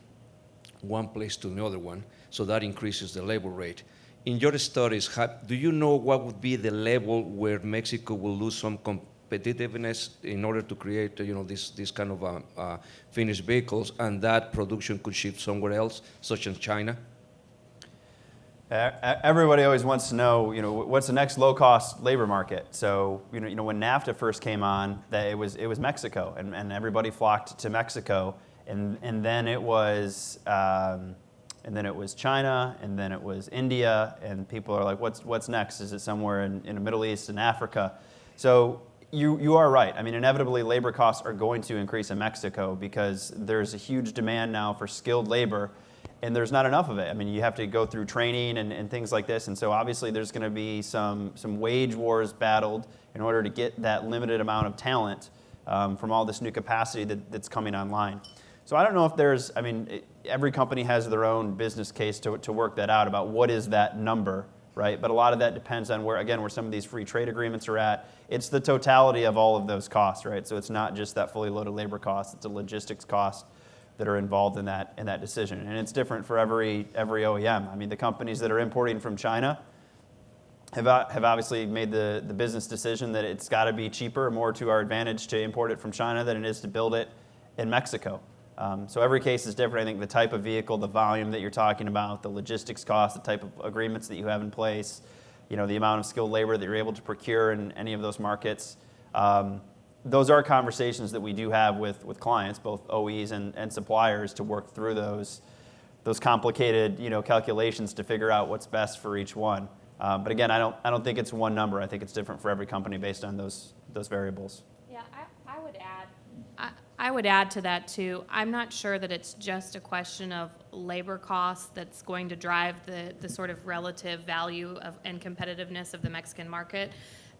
one place to the other one. So that increases the labor rate. In your studies, do you know what would be the level where Mexico will lose some competitiveness in order to create, this kind of finished vehicles, and that production could shift somewhere else, such as China? Everybody always wants to know, what's the next low-cost labor market. So, when NAFTA first came on, that it was Mexico, and everybody flocked to Mexico, and then it was. And then it was China, and then it was India, and people are like, what's next? Is it somewhere in the Middle East and Africa? So you are right. I mean, inevitably, labor costs are going to increase in Mexico because there's a huge demand now for skilled labor, and there's not enough of it. I mean, you have to go through training and things like this, and so obviously there's going to be some wage wars battled in order to get that limited amount of talent from all this new capacity that's coming online. So I don't know if there's, every company has their own business case to work that out about what is that number, right? But a lot of that depends on where some of these free trade agreements are at. It's the totality of all of those costs, right? So it's not just that fully loaded labor cost, it's the logistics costs that are involved in that decision. And it's different for every OEM. I mean, the companies that are importing from China have obviously made the business decision that it's got to be cheaper, more to our advantage to import it from China than it is to build it in Mexico. So every case is different. I think the type of vehicle, the volume that you're talking about, the logistics cost, the type of agreements that you have in place, the amount of skilled labor that you're able to procure in any of those markets. Those are conversations that we do have with clients, both OEs and suppliers, to work through those complicated calculations to figure out what's best for each one. But again, I don't think it's one number. I think it's different for every company based on those variables. Yeah, I would add to that too. I'm not sure that it's just a question of labor costs that's going to drive the sort of relative value and competitiveness of the Mexican market.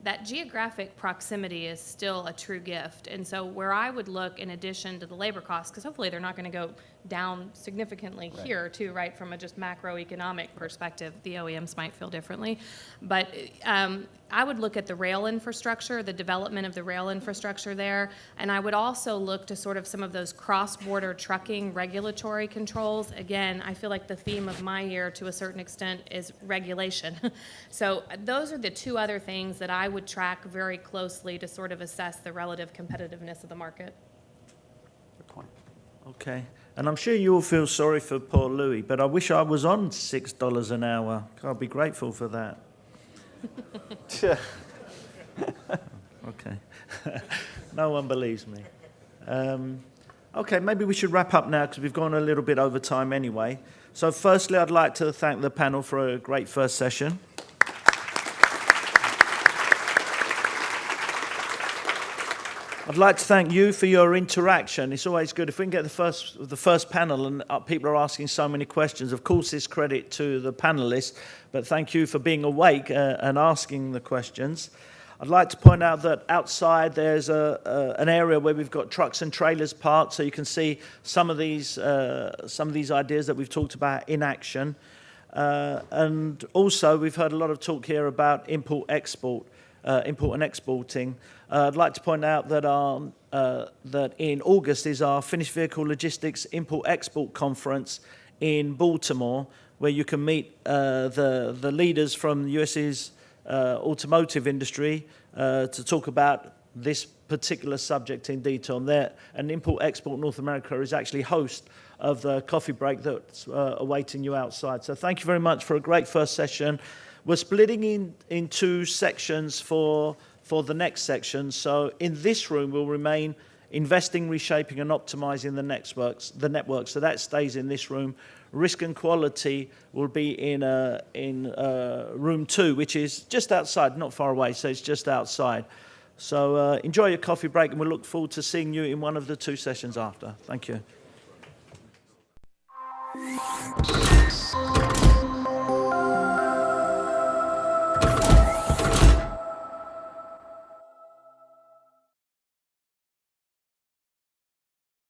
That geographic proximity is still a true gift. And so where I would look, in addition to the labor costs, because hopefully they're not going to go down significantly here too, right, from a just macroeconomic perspective. The OEMs might feel differently. But I would look at the rail infrastructure, the development of the rail infrastructure there, and I would also look to sort of some of those cross-border trucking regulatory controls. Again, I feel like the theme of my year, to a certain extent, is regulation. So those are the two other things that I would track very closely to sort of assess the relative competitiveness of the market. Good point. Okay. And I'm sure you all feel sorry for poor Louis, but I wish I was on $6 an hour. I'll be grateful for that. Okay. No one believes me. Okay, maybe we should wrap up now because we've gone a little bit over time anyway. So firstly, I'd like to thank the panel for a great first session. I'd like to thank you for your interaction. It's always good if we can get the first panel and people are asking so many questions. Of course, it's credit to the panelists, but thank you for being awake and asking the questions. I'd like to point out that outside there's an area where we've got trucks and trailers parked, so you can see some of these ideas that we've talked about in action. And also, we've heard a lot of talk here about import and exporting. I'd like to point out that that in August is our Finished Vehicle Logistics Import-Export Conference in Baltimore, where you can meet the leaders from the US's automotive industry to talk about this particular subject in detail. And Import-Export North America is actually host of the coffee break that's awaiting you outside. So thank you very much for a great first session. We're splitting in two sections for the next section. So in this room will remain investing, reshaping, and optimizing the network. So that stays in this room. Risk and quality will be in room 2, which is just outside, not far away. So it's just outside. So enjoy your coffee break, and we'll look forward to seeing you in one of the 2 sessions after. Thank you.